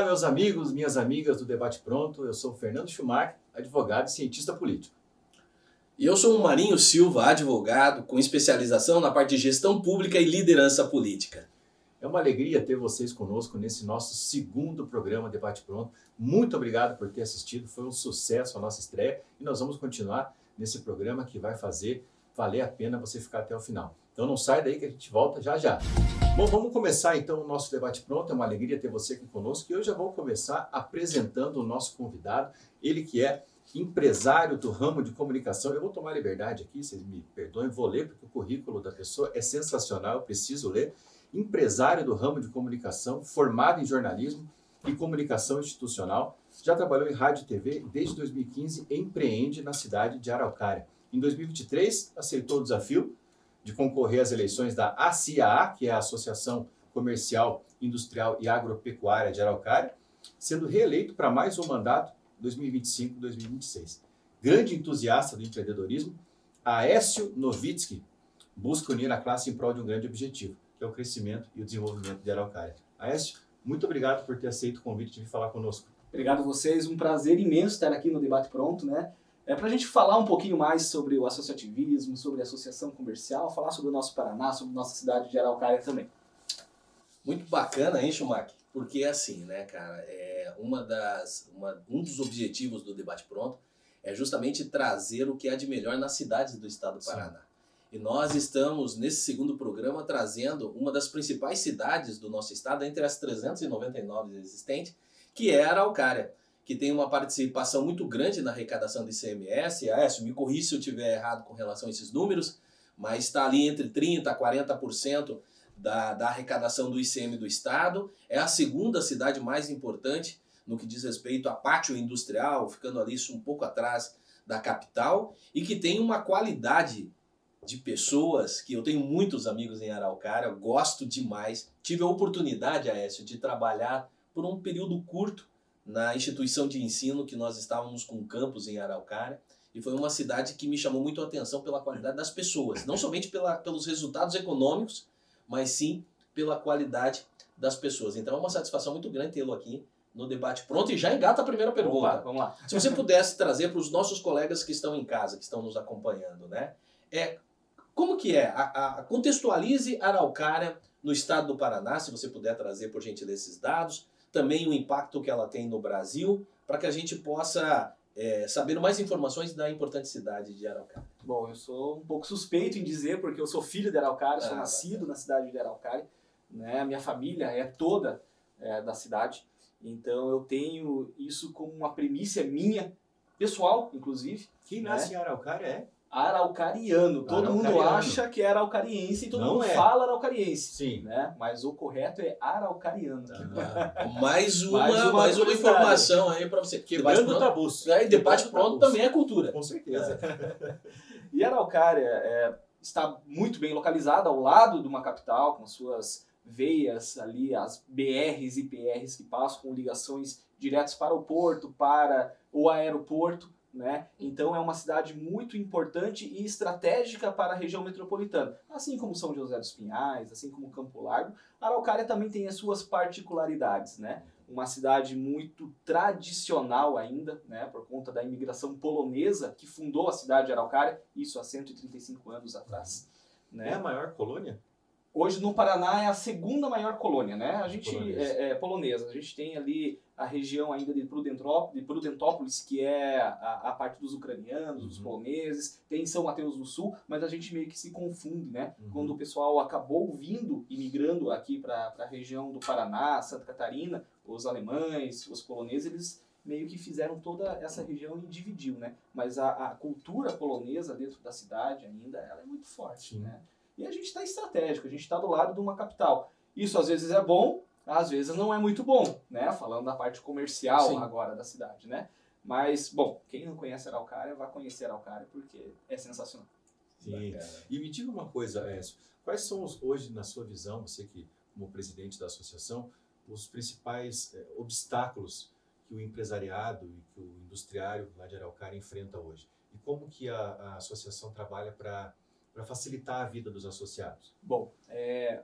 Olá, meus amigos, minhas amigas do Debate Pronto. Eu sou o Fernando Schumacher, advogado e cientista político. E eu sou o Marinho Silva, advogado, com especialização na parte de gestão pública e liderança política. É uma alegria ter vocês conosco nesse nosso segundo programa Debate Pronto. Muito obrigado por ter assistido, foi um sucesso a nossa estreia e nós vamos continuar nesse programa que vai fazer valer a pena você ficar até o final. Então não sai daí que a gente volta já já. Bom, vamos começar então o nosso Debate Pronto. É uma alegria ter você aqui conosco e eu já vou começar apresentando o nosso convidado, ele que é empresário do ramo de comunicação. Eu vou tomar liberdade aqui, vocês me perdoem, vou ler porque o currículo da pessoa é sensacional, eu preciso ler. Empresário do ramo de comunicação, formado em jornalismo e comunicação institucional, já trabalhou em rádio e TV e desde 2015 empreende na cidade de Araucária. Em 2023, aceitou o desafio de concorrer às eleições da ACIAA, que é a Associação Comercial, Industrial e Agropecuária de Araucária, sendo reeleito para mais um mandato 2025-2026. Grande entusiasta do empreendedorismo, Aécio Novitsky busca unir a classe em prol de um grande objetivo, que é o crescimento e o desenvolvimento de Araucária. Aécio, muito obrigado por ter aceito o convite de vir falar conosco. Obrigado a vocês, um prazer imenso estar aqui no Debate Pronto, né? Para a gente falar um pouquinho mais sobre o associativismo, sobre a associação comercial, falar sobre o nosso Paraná, sobre nossa cidade de Araucária também. Muito bacana, hein, Schumacher? Porque assim, né, cara, um dos objetivos do Debate Pronto é justamente trazer o que há de melhor nas cidades do estado do Paraná. E nós estamos, nesse segundo programa, trazendo uma das principais cidades do nosso estado, entre as 399 existentes, que é Araucária, que tem uma participação muito grande na arrecadação do ICMS. Aécio, me corrija se eu estiver errado com relação a esses números, mas está ali entre 30% a 40% da arrecadação do ICM do estado. É a segunda cidade mais importante no que diz respeito a pátio industrial, ficando ali um pouco atrás da capital, e que tem uma qualidade de pessoas, que eu tenho muitos amigos em Araucária, eu gosto demais. Tive a oportunidade, Aécio, de trabalhar por um período curto na instituição de ensino que nós estávamos com campus em Araucária, e foi uma cidade que me chamou muito a atenção pela qualidade das pessoas, não somente pelos resultados econômicos, mas sim pela qualidade das pessoas. Então é uma satisfação muito grande tê-lo aqui no Debate Pronto. E já engata a primeira pergunta. Vamos lá. Se você pudesse trazer para os nossos colegas que estão em casa, que estão nos acompanhando, né? Como que é? Contextualize Araucária no estado do Paraná, se você puder trazer, por gentileza, esses dados. Também o impacto que ela tem no Brasil, para que a gente possa saber mais informações da importante cidade de Araucária. Bom, eu sou um pouco suspeito em dizer, porque eu sou filho de Araucária, sou nascido na cidade de Araucária, né? A minha família é toda da cidade, então eu tenho isso como uma primícia minha, pessoal, inclusive. Quem nasce em Araucária é? Araucariano. Todo mundo acha que é araucariense e todo mundo fala araucariense. Sim. Né? Mas o correto é araucariano. Mais uma informação aí para você. Quebrando tabus. Debate Pronto também é cultura. Com certeza. E Araucária está muito bem localizada ao lado de uma capital, com suas veias ali, as BRs e PRs que passam com ligações diretas para o porto, para o aeroporto. Né? Então é uma cidade muito importante e estratégica para a região metropolitana. Assim como São José dos Pinhais, assim como Campo Largo, Araucária também tem as suas particularidades. Né? Uma cidade muito tradicional ainda, né? Por conta da imigração polonesa que fundou a cidade de Araucária, isso há 135 anos atrás. Né? É a maior colônia? Hoje no Paraná é a segunda maior colônia, né? A gente polonesa. A gente tem ali a região ainda de Prudentópolis, que é a parte dos ucranianos, dos poloneses. Tem São Mateus do Sul, mas a gente meio que se confunde, né? Quando o pessoal acabou vindo e migrando aqui para a região do Paraná, Santa Catarina, os alemães, os poloneses, eles meio que fizeram toda essa região e dividiu, né? Mas a cultura polonesa dentro da cidade ainda, ela é muito forte, né? E a gente está estratégico, a gente está do lado de uma capital. Isso às vezes é bom, às vezes não é muito bom, né? Falando da parte comercial agora da cidade, né? Mas, bom, quem não conhece Araucária, vai conhecer Araucária porque é sensacional. Sim. E me diga uma coisa, Aécio, quais são hoje, na sua visão, você que como presidente da associação, os principais obstáculos que o empresariado e que o industriário lá de Araucária enfrenta hoje? E como que a associação trabalha para para facilitar a vida dos associados? Bom,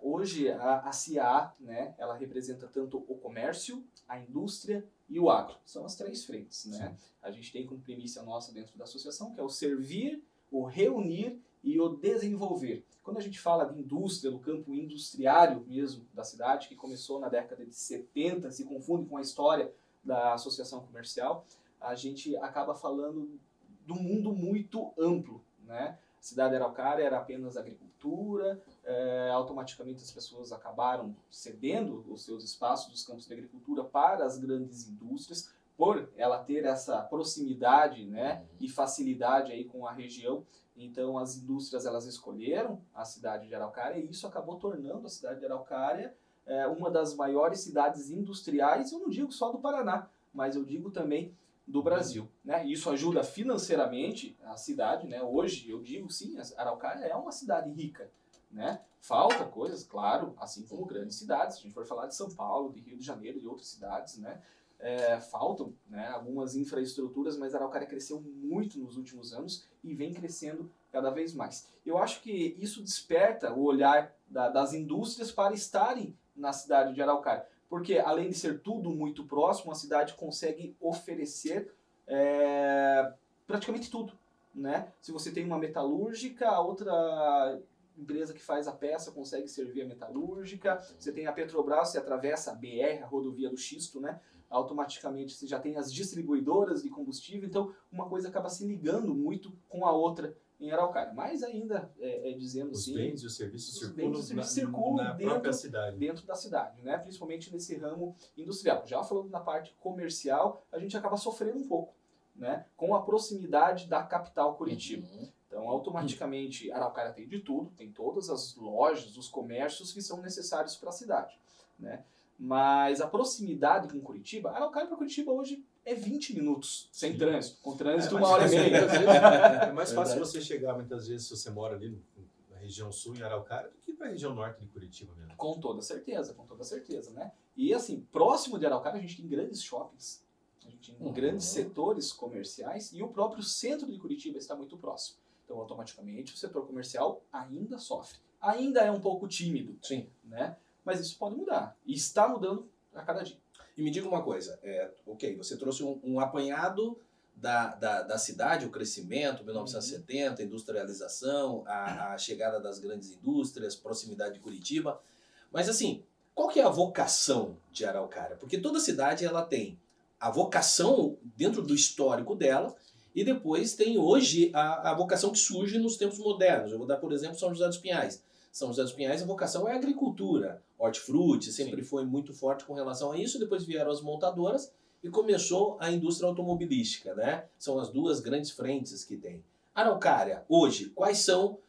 hoje a CIA, né, ela representa tanto o comércio, a indústria e o agro. São as 3 frentes, né? Sim. A gente tem como premissa nossa dentro da associação, que é o servir, o reunir e o desenvolver. Quando a gente fala de indústria, do campo industriário mesmo da cidade, que começou na década de 70, se confunde com a história da associação comercial, a gente acaba falando de um mundo muito amplo, né? A cidade de Araucária era apenas agricultura, automaticamente as pessoas acabaram cedendo os seus espaços dos campos de agricultura para as grandes indústrias, por ela ter essa proximidade, né, e facilidade aí com a região. Então as indústrias elas escolheram a cidade de Araucária e isso acabou tornando a cidade de Araucária uma das maiores cidades industriais, eu não digo só do Paraná, mas eu digo também do Brasil, né? Isso ajuda financeiramente a cidade, né? Hoje eu digo sim, a Araucária é uma cidade rica, né? Falta coisas, claro, assim como grandes cidades. Se a gente for falar de São Paulo, de Rio de Janeiro, de outras cidades, né? Faltam, né, algumas infraestruturas, mas a Araucária cresceu muito nos últimos anos e vem crescendo cada vez mais. Eu acho que isso desperta o olhar das indústrias para estarem na cidade de Araucária. Porque, além de ser tudo muito próximo, a cidade consegue oferecer praticamente tudo, né? Se você tem uma metalúrgica, a outra empresa que faz a peça consegue servir a metalúrgica. Você tem a Petrobras, você atravessa a BR, a rodovia do Xisto, né? Automaticamente você já tem as distribuidoras de combustível. Então, uma coisa acaba se ligando muito com a outra em Araucária. Mas ainda, dizendo Os assim... bens e os serviços circulam na própria cidade. Dentro da cidade, né? Principalmente nesse ramo industrial. Já falando na parte comercial, a gente acaba sofrendo um pouco, né? Com a proximidade da capital Curitiba. Então, automaticamente, Araucária tem de tudo, tem todas as lojas, os comércios que são necessários para a cidade, né? Mas a proximidade com Curitiba, Araucária para Curitiba hoje é 20 minutos, sem trânsito. Com trânsito, 1h30. É mais fácil você chegar, muitas vezes, se você mora ali na região sul, em Araucária, do que para a região norte de Curitiba mesmo. Com toda certeza, né? E assim, próximo de Araucária, a gente tem grandes shoppings, a gente tem grandes setores comerciais e o próprio centro de Curitiba está muito próximo. Então, automaticamente, o setor comercial ainda sofre. Ainda é um pouco tímido, Sim. né? Mas isso pode mudar. E está mudando a cada dia. E me diga uma coisa, você trouxe um apanhado da cidade, o crescimento, 1970, a industrialização, a chegada das grandes indústrias, proximidade de Curitiba. Mas assim, qual que é a vocação de Araucária? Porque toda cidade ela tem a vocação dentro do histórico dela e depois tem hoje a vocação que surge nos tempos modernos. Eu vou dar, por exemplo, São José dos Pinhais. São José dos Pinhais, a vocação é a agricultura, hortifruti, sempre foi muito forte com relação a isso. Depois vieram as montadoras e começou a indústria automobilística, né? São as duas grandes frentes que tem. Araucária, hoje,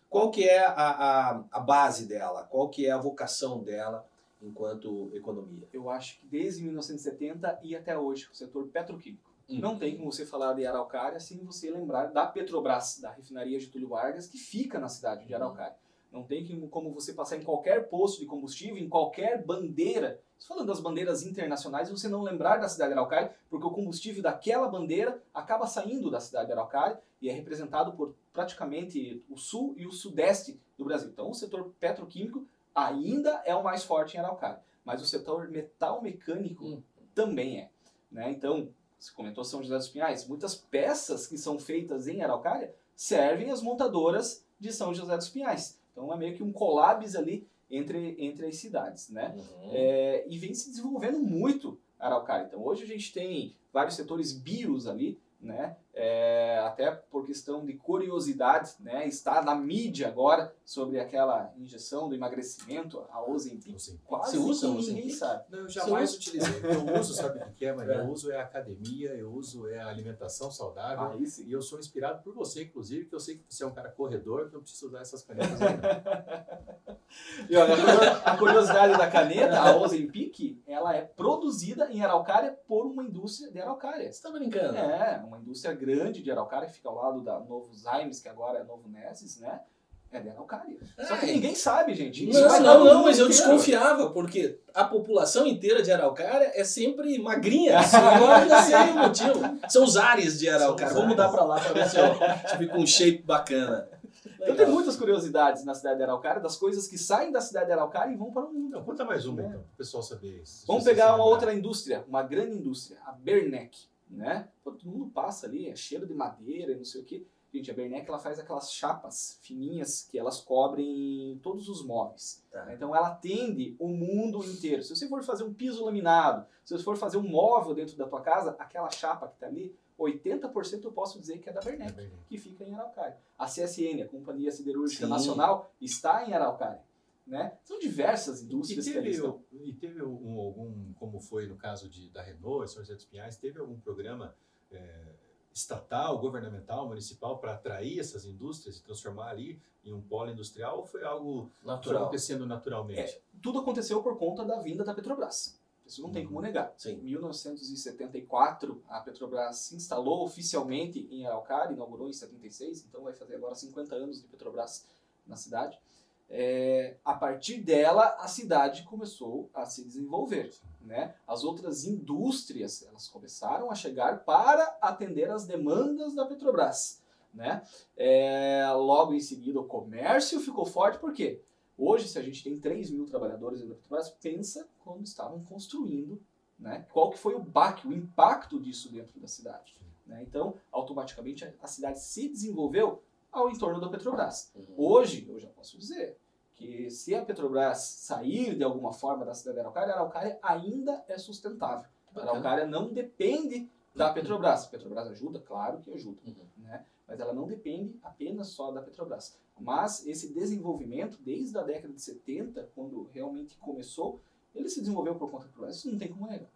qual que é a base dela? Qual que é a vocação dela enquanto economia? Eu acho que desde 1970 e até hoje, o setor petroquímico. Não tem como você falar de Araucária sem você lembrar da Petrobras, da refinaria Getúlio Vargas, que fica na cidade de Araucária. Não tem como você passar em qualquer posto de combustível, em qualquer bandeira. Falando das bandeiras internacionais, você não lembrar da cidade de Araucária, porque o combustível daquela bandeira acaba saindo da cidade de Araucária e é representado por praticamente o sul e o sudeste do Brasil. Então, o setor petroquímico ainda é o mais forte em Araucária, mas o setor metal mecânico também é, né? Então, você comentou São José dos Pinhais, muitas peças que são feitas em Araucária servem às montadoras de São José dos Pinhais. Então é meio que um collabs ali entre as cidades, né? E vem se desenvolvendo muito Araucária. Então hoje a gente tem vários setores bios ali, né? Até por questão de curiosidade, né? Está na mídia agora sobre aquela injeção do emagrecimento, a Ozempic. Quase Você usa ninguém sabe. Não, eu jamais utilizei. Eu uso, sabe o que é, Maria? Eu uso a academia, eu uso a alimentação saudável. E eu sou inspirado por você, inclusive, que eu sei que você é um cara corredor, que eu preciso usar essas canetas aí. E olha, a curiosidade da caneta, a Ozempic, ela é produzida em Araucária por uma indústria de Araucária. Você tá brincando? Uma indústria grande de Araucária, que fica ao lado da Novo Zaimes, que agora é Novo Nesses, né? É de Araucária. Só que ninguém sabe, gente. Não, mas eu desconfiava, porque a população inteira de Araucária é sempre magrinha. Agora eu já sei o motivo. São os ares de Araucária. Vamos mudar pra lá pra ver se eu fico com um shape bacana. Então tem muitas curiosidades na cidade de Araucária, das coisas que saem da cidade de Araucária e vão para o mundo. Então, conta mais uma, então, para o pessoal saber isso. Vamos pegar uma outra indústria, uma grande indústria, a Bernec, né? Pô, todo mundo passa ali, é cheiro de madeira e não sei o quê. Gente, a Bernec ela faz aquelas chapas fininhas que elas cobrem todos os móveis. Tá. Né? Então ela atende o mundo inteiro. Se você for fazer um piso laminado, se você for fazer um móvel dentro da tua casa, aquela chapa que está ali, 80% eu posso dizer que é da Bernec, que fica em Araucária. A CSN, a Companhia Siderúrgica Nacional, está em Araucária. Né? São diversas indústrias que ali estão. E teve algum, como foi no caso da Renault, São José dos Pinhais, teve algum programa estatal, governamental, municipal para atrair essas indústrias e transformar ali em um polo industrial, ou foi algo natural, acontecendo naturalmente? Tudo aconteceu por conta da vinda da Petrobras. Isso não tem como negar. Sim. Em 1974, a Petrobras se instalou oficialmente em Araucária, inaugurou em 76, então vai fazer agora 50 anos de Petrobras na cidade. A partir dela, a cidade começou a se desenvolver. Né? As outras indústrias elas começaram a chegar para atender as demandas da Petrobras. Né? Logo em seguida, o comércio ficou forte, por quê? Hoje, se a gente tem 3 mil trabalhadores da Petrobras, pensa quando estavam construindo, né? Qual que foi o baque, o impacto disso dentro da cidade. Né? Então, automaticamente, a cidade se desenvolveu ao entorno da Petrobras. Hoje, eu já posso dizer que se a Petrobras sair de alguma forma da cidade de Araucária, a Araucária ainda é sustentável. A Araucária não depende da Petrobras. A Petrobras ajuda? Claro que ajuda. Né? Mas ela não depende apenas só da Petrobras. Mas esse desenvolvimento, desde a década de 70, quando realmente começou, ele se desenvolveu por conta da Petrobras. Isso não tem como negar.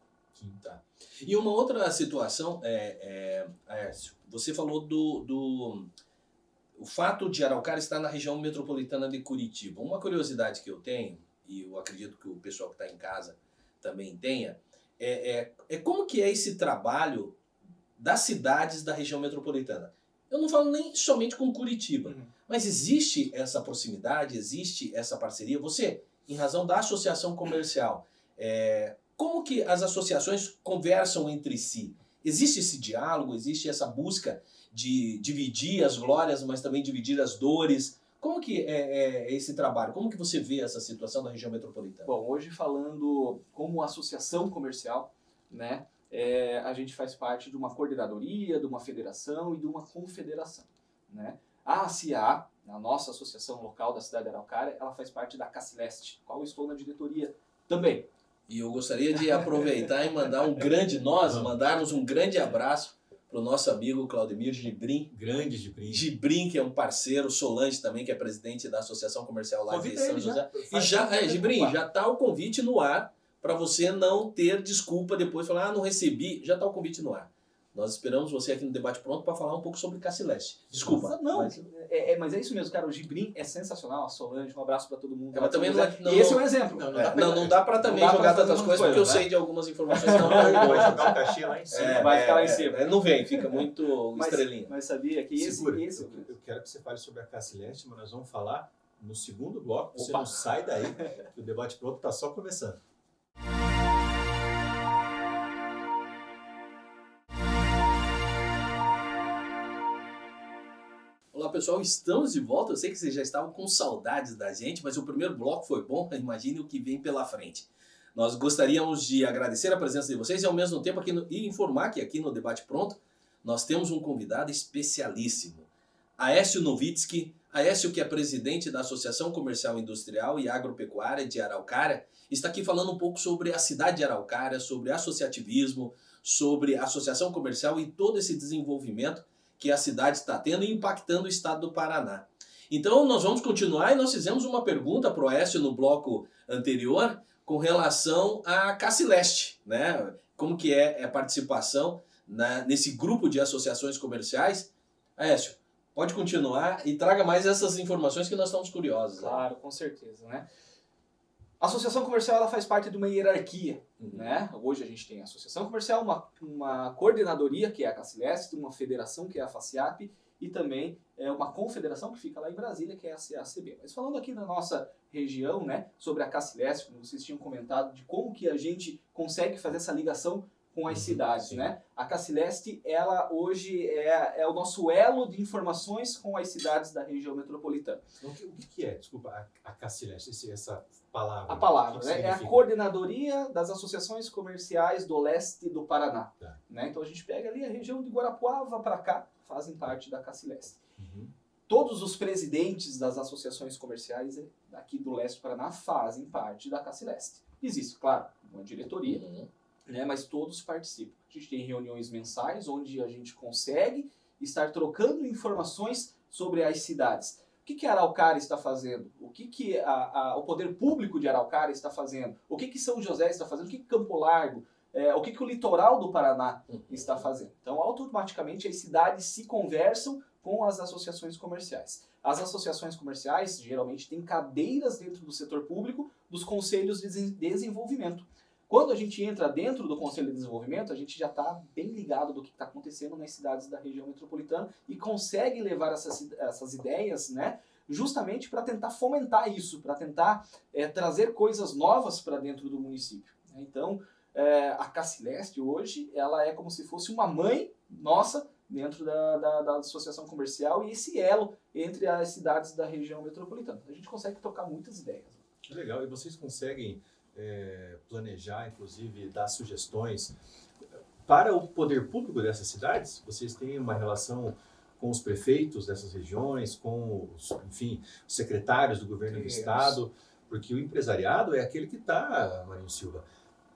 Tá. E uma outra situação, você falou o fato de Araucária estar na região metropolitana de Curitiba. Uma curiosidade que eu tenho, e eu acredito que o pessoal que está em casa também tenha, como que é esse trabalho das cidades da região metropolitana. Eu não falo nem somente com Curitiba, mas existe essa proximidade, existe essa parceria. Você, em razão da associação comercial, como que as associações conversam entre si? Existe esse diálogo, existe essa busca de dividir as glórias, mas também dividir as dores? Como que é esse trabalho? Como que você vê essa situação da região metropolitana? Bom, hoje falando como associação comercial, né, a gente faz parte de uma coordenadoria, de uma federação e de uma confederação. Né? A ACA, a nossa associação local da cidade de Araucária, ela faz parte da Cacileste, qual eu estou na diretoria também. E eu gostaria de aproveitar e mandar mandarmos um grande abraço para o nosso amigo Claudemir Gibrim. Grande Gibrim. Gibrim, que é um parceiro, Solange também, que é presidente da Associação Comercial lá de São José. Gibrim, já está o convite no ar para você não ter desculpa depois, falar, não recebi, já está o convite no ar. Nós esperamos você aqui no Debate Pronto para falar um pouco sobre Cacileste. Desculpa. Nossa, não, mas é isso mesmo, cara. O Gibrim é sensacional, a Solange, um abraço para todo mundo. Mas também e esse é um exemplo. Não dá para também jogar tantas coisas, porque eu sei de algumas informações que não vai jogar o cachê lá em cima. Vai ficar lá em cima. Não vem, fica muito estrelinha. Mas sabia que eu quero que você fale sobre a Cacileste, mas nós vamos falar no segundo bloco. Você não sai daí, que o Debate Pronto está só começando. Olá pessoal, estamos de volta. Eu sei que vocês já estavam com saudades da gente, mas o primeiro bloco foi bom. Imagine o que vem pela frente. Nós gostaríamos de agradecer a presença de vocês e ao mesmo tempo e informar que aqui no Debate Pronto nós temos um convidado especialíssimo, Aécio Novitsky. Aécio, que é presidente da Associação Comercial Industrial e Agropecuária de Araucária, está aqui falando um pouco sobre a cidade de Araucária, sobre associativismo, sobre associação comercial e todo esse desenvolvimento que a cidade está tendo e impactando o estado do Paraná. Então nós vamos continuar e nós fizemos uma pergunta para o Aécio no bloco anterior com relação à Cacileste, né? Como que é a participação nesse grupo de associações comerciais. Aécio, pode continuar e traga mais essas informações que nós estamos curiosos. Claro, com certeza, né? A associação comercial ela faz parte de uma hierarquia, né? Hoje a gente tem a associação comercial, uma coordenadoria, que é a Cacileste, uma federação, que é a FACIAP, e também uma confederação que fica lá em Brasília, que é a CACB. Mas falando aqui na nossa região, né, sobre a Cacileste, como vocês tinham comentado, de como que a gente consegue fazer essa ligação com as cidades, né? A Cacileste, ela hoje é o nosso elo de informações com as cidades da região metropolitana. O que é, desculpa, a Cacileste, essa palavra? A palavra, que né? É a Coordenadoria das Associações Comerciais do Leste do Paraná. Tá. Né? Então a gente pega ali a região de Guarapuava para cá, fazem parte da Cacileste. Uhum. Todos os presidentes das associações comerciais aqui do Leste do Paraná fazem parte da Cacileste. Existe, claro, uma diretoria, né, mas todos participam. A gente tem reuniões mensais onde a gente consegue estar trocando informações sobre as cidades. O que a Araucária está fazendo? O que o poder público de Araucária está fazendo? O que São José está fazendo? O que Campo Largo? O que o litoral do Paraná está fazendo? Então, automaticamente, as cidades se conversam com as associações comerciais. As associações comerciais, geralmente, têm cadeiras dentro do setor público dos conselhos de desenvolvimento. Quando a gente entra dentro do Conselho de Desenvolvimento, a gente já está bem ligado do que está acontecendo nas cidades da região metropolitana e consegue levar essas ideias, né, justamente para tentar fomentar isso, para tentar trazer coisas novas para dentro do município. Então, a Cacileste hoje, ela é como se fosse uma mãe nossa dentro da associação comercial e esse elo entre as cidades da região metropolitana. A gente consegue tocar muitas ideias. Legal, e vocês conseguem planejar, inclusive, dar sugestões para o poder público dessas cidades? Vocês têm uma relação com os prefeitos dessas regiões, com os secretários do governo do estado? Porque o empresariado é aquele que está, Marinho Silva,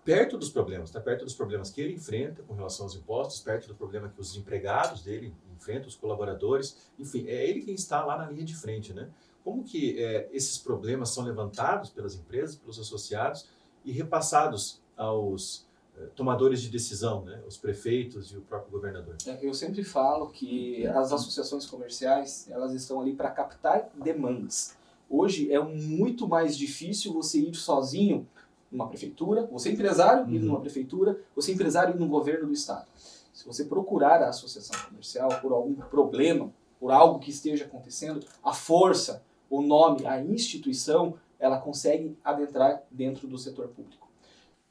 perto dos problemas, está perto dos problemas que ele enfrenta com relação aos impostos, perto do problema que os empregados dele enfrentam, os colaboradores, enfim, é ele quem está lá na linha de frente, né? Como que esses problemas são levantados pelas empresas, pelos associados e repassados aos tomadores de decisão, né? Os prefeitos e o próprio governador? Eu sempre falo que as associações comerciais, elas estão ali para captar demandas. Hoje é muito mais difícil você ir sozinho numa prefeitura, você é empresário ir numa prefeitura, você é empresário ir no governo do estado. Se você procurar a associação comercial por algum problema, por algo que esteja acontecendo, a força, o nome, a instituição, ela consegue adentrar dentro do setor público.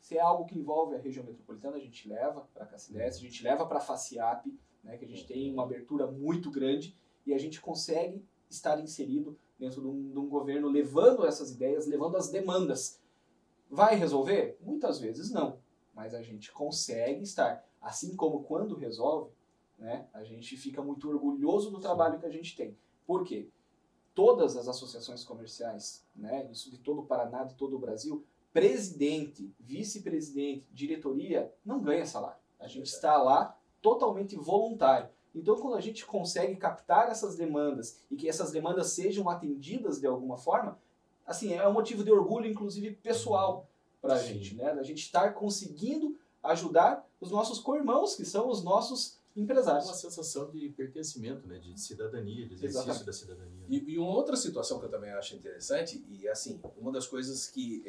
Se é algo que envolve a região metropolitana, a gente leva para a Cacileste, a gente leva para a FACIAP, né, que a gente tem uma abertura muito grande e a gente consegue estar inserido dentro de um governo, levando essas ideias, levando as demandas. Vai resolver? Muitas vezes não, mas a gente consegue estar, assim como quando resolve, né, a gente fica muito orgulhoso do trabalho que a gente tem. Por quê? Todas as associações comerciais, né, isso de todo o Paraná, de todo o Brasil, presidente, vice-presidente, diretoria, não ganha salário. A gente está lá totalmente voluntário. Então, quando a gente consegue captar essas demandas e que essas demandas sejam atendidas de alguma forma, assim, é um motivo de orgulho, inclusive pessoal, para a gente, né? A gente estar conseguindo ajudar os nossos co-irmãos, que são os nossos empresários. Uma sensação de pertencimento, né? De cidadania, de exercício Exatamente. Da cidadania. E uma outra situação que eu também acho interessante, e assim, uma das coisas que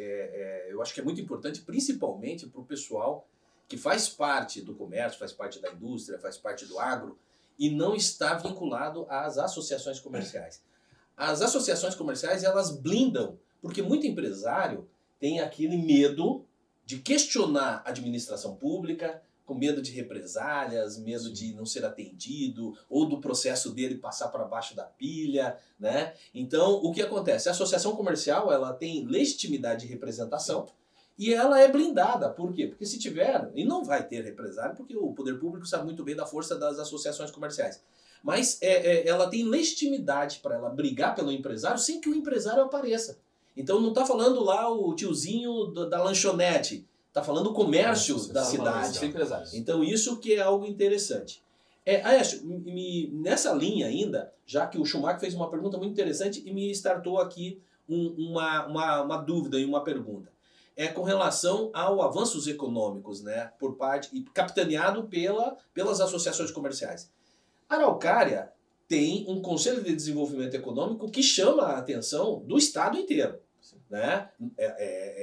eu acho que é muito importante, principalmente para o pessoal que faz parte do comércio, faz parte da indústria, faz parte do agro, e não está vinculado às associações comerciais. As associações comerciais, elas blindam, porque muito empresário tem aquele medo de questionar a administração pública, com medo de represálias, medo de não ser atendido, ou do processo dele passar para baixo da pilha, né? Então, o que acontece? A associação comercial, ela tem legitimidade de representação e ela é blindada. Por quê? Porque se tiver, e não vai ter represália, porque o poder público sabe muito bem da força das associações comerciais. Mas ela tem legitimidade para ela brigar pelo empresário sem que o empresário apareça. Então não está falando lá o tiozinho da lanchonete, está falando o comércio da cidade. Então isso que é algo interessante. Aécio, nessa linha ainda, já que o Schumacher fez uma pergunta muito interessante e me startou aqui uma dúvida e uma pergunta. Com relação ao avanços econômicos, né, por parte, e capitaneado pelas associações comerciais. A Araucária tem um Conselho de Desenvolvimento Econômico que chama a atenção do estado inteiro. Né?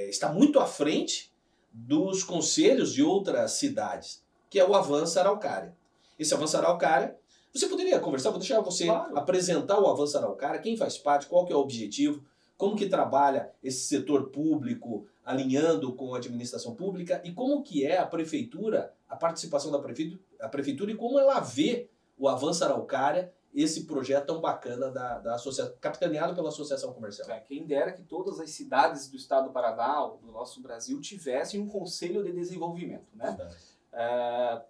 Está muito à frente dos conselhos de outras cidades, que é o Avança Araucária. Esse Avança Araucária, você poderia conversar, vou deixar você apresentar o Avança Araucária, quem faz parte, qual que é o objetivo, como que trabalha esse setor público alinhando com a administração pública e como que é a prefeitura a participação da prefeitura e como ela vê o Avança Araucária, esse projeto tão bacana da associação, capitaneado pela Associação Comercial. Quem dera que todas as cidades do estado do Paraná, ou do nosso Brasil, tivessem um conselho de desenvolvimento, né?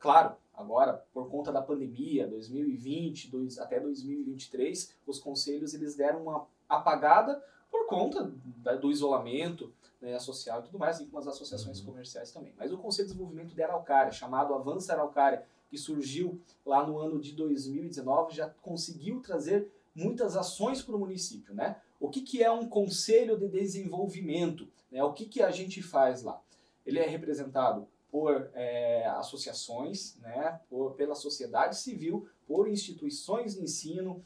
Claro, agora, por conta da pandemia, 2020 até 2023, os conselhos eles deram uma apagada por conta do isolamento, né, social e tudo mais, assim como as associações comerciais também. Mas o Conselho de Desenvolvimento de Araucária, chamado Avança Araucária, que surgiu lá no ano de 2019, já conseguiu trazer muitas ações para o município, né? O que é um Conselho de Desenvolvimento? Né? O que a gente faz lá? Ele é representado por associações, né? Pela sociedade civil, por instituições de ensino,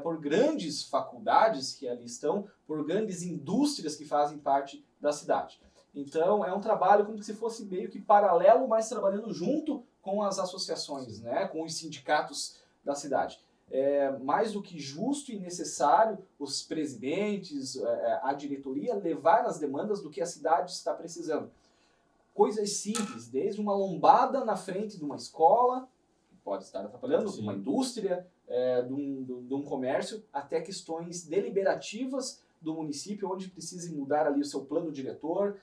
por grandes faculdades que ali estão, por grandes indústrias que fazem parte da cidade. Então, é um trabalho como se fosse meio que paralelo, mas trabalhando junto com as associações, né, com os sindicatos da cidade. É mais do que justo e necessário os presidentes, a diretoria levar as demandas do que a cidade está precisando. Coisas simples, desde uma lombada na frente de uma escola, que pode estar atrapalhando, de uma indústria, de um comércio, até questões deliberativas do município, onde precisa mudar ali o seu plano diretor.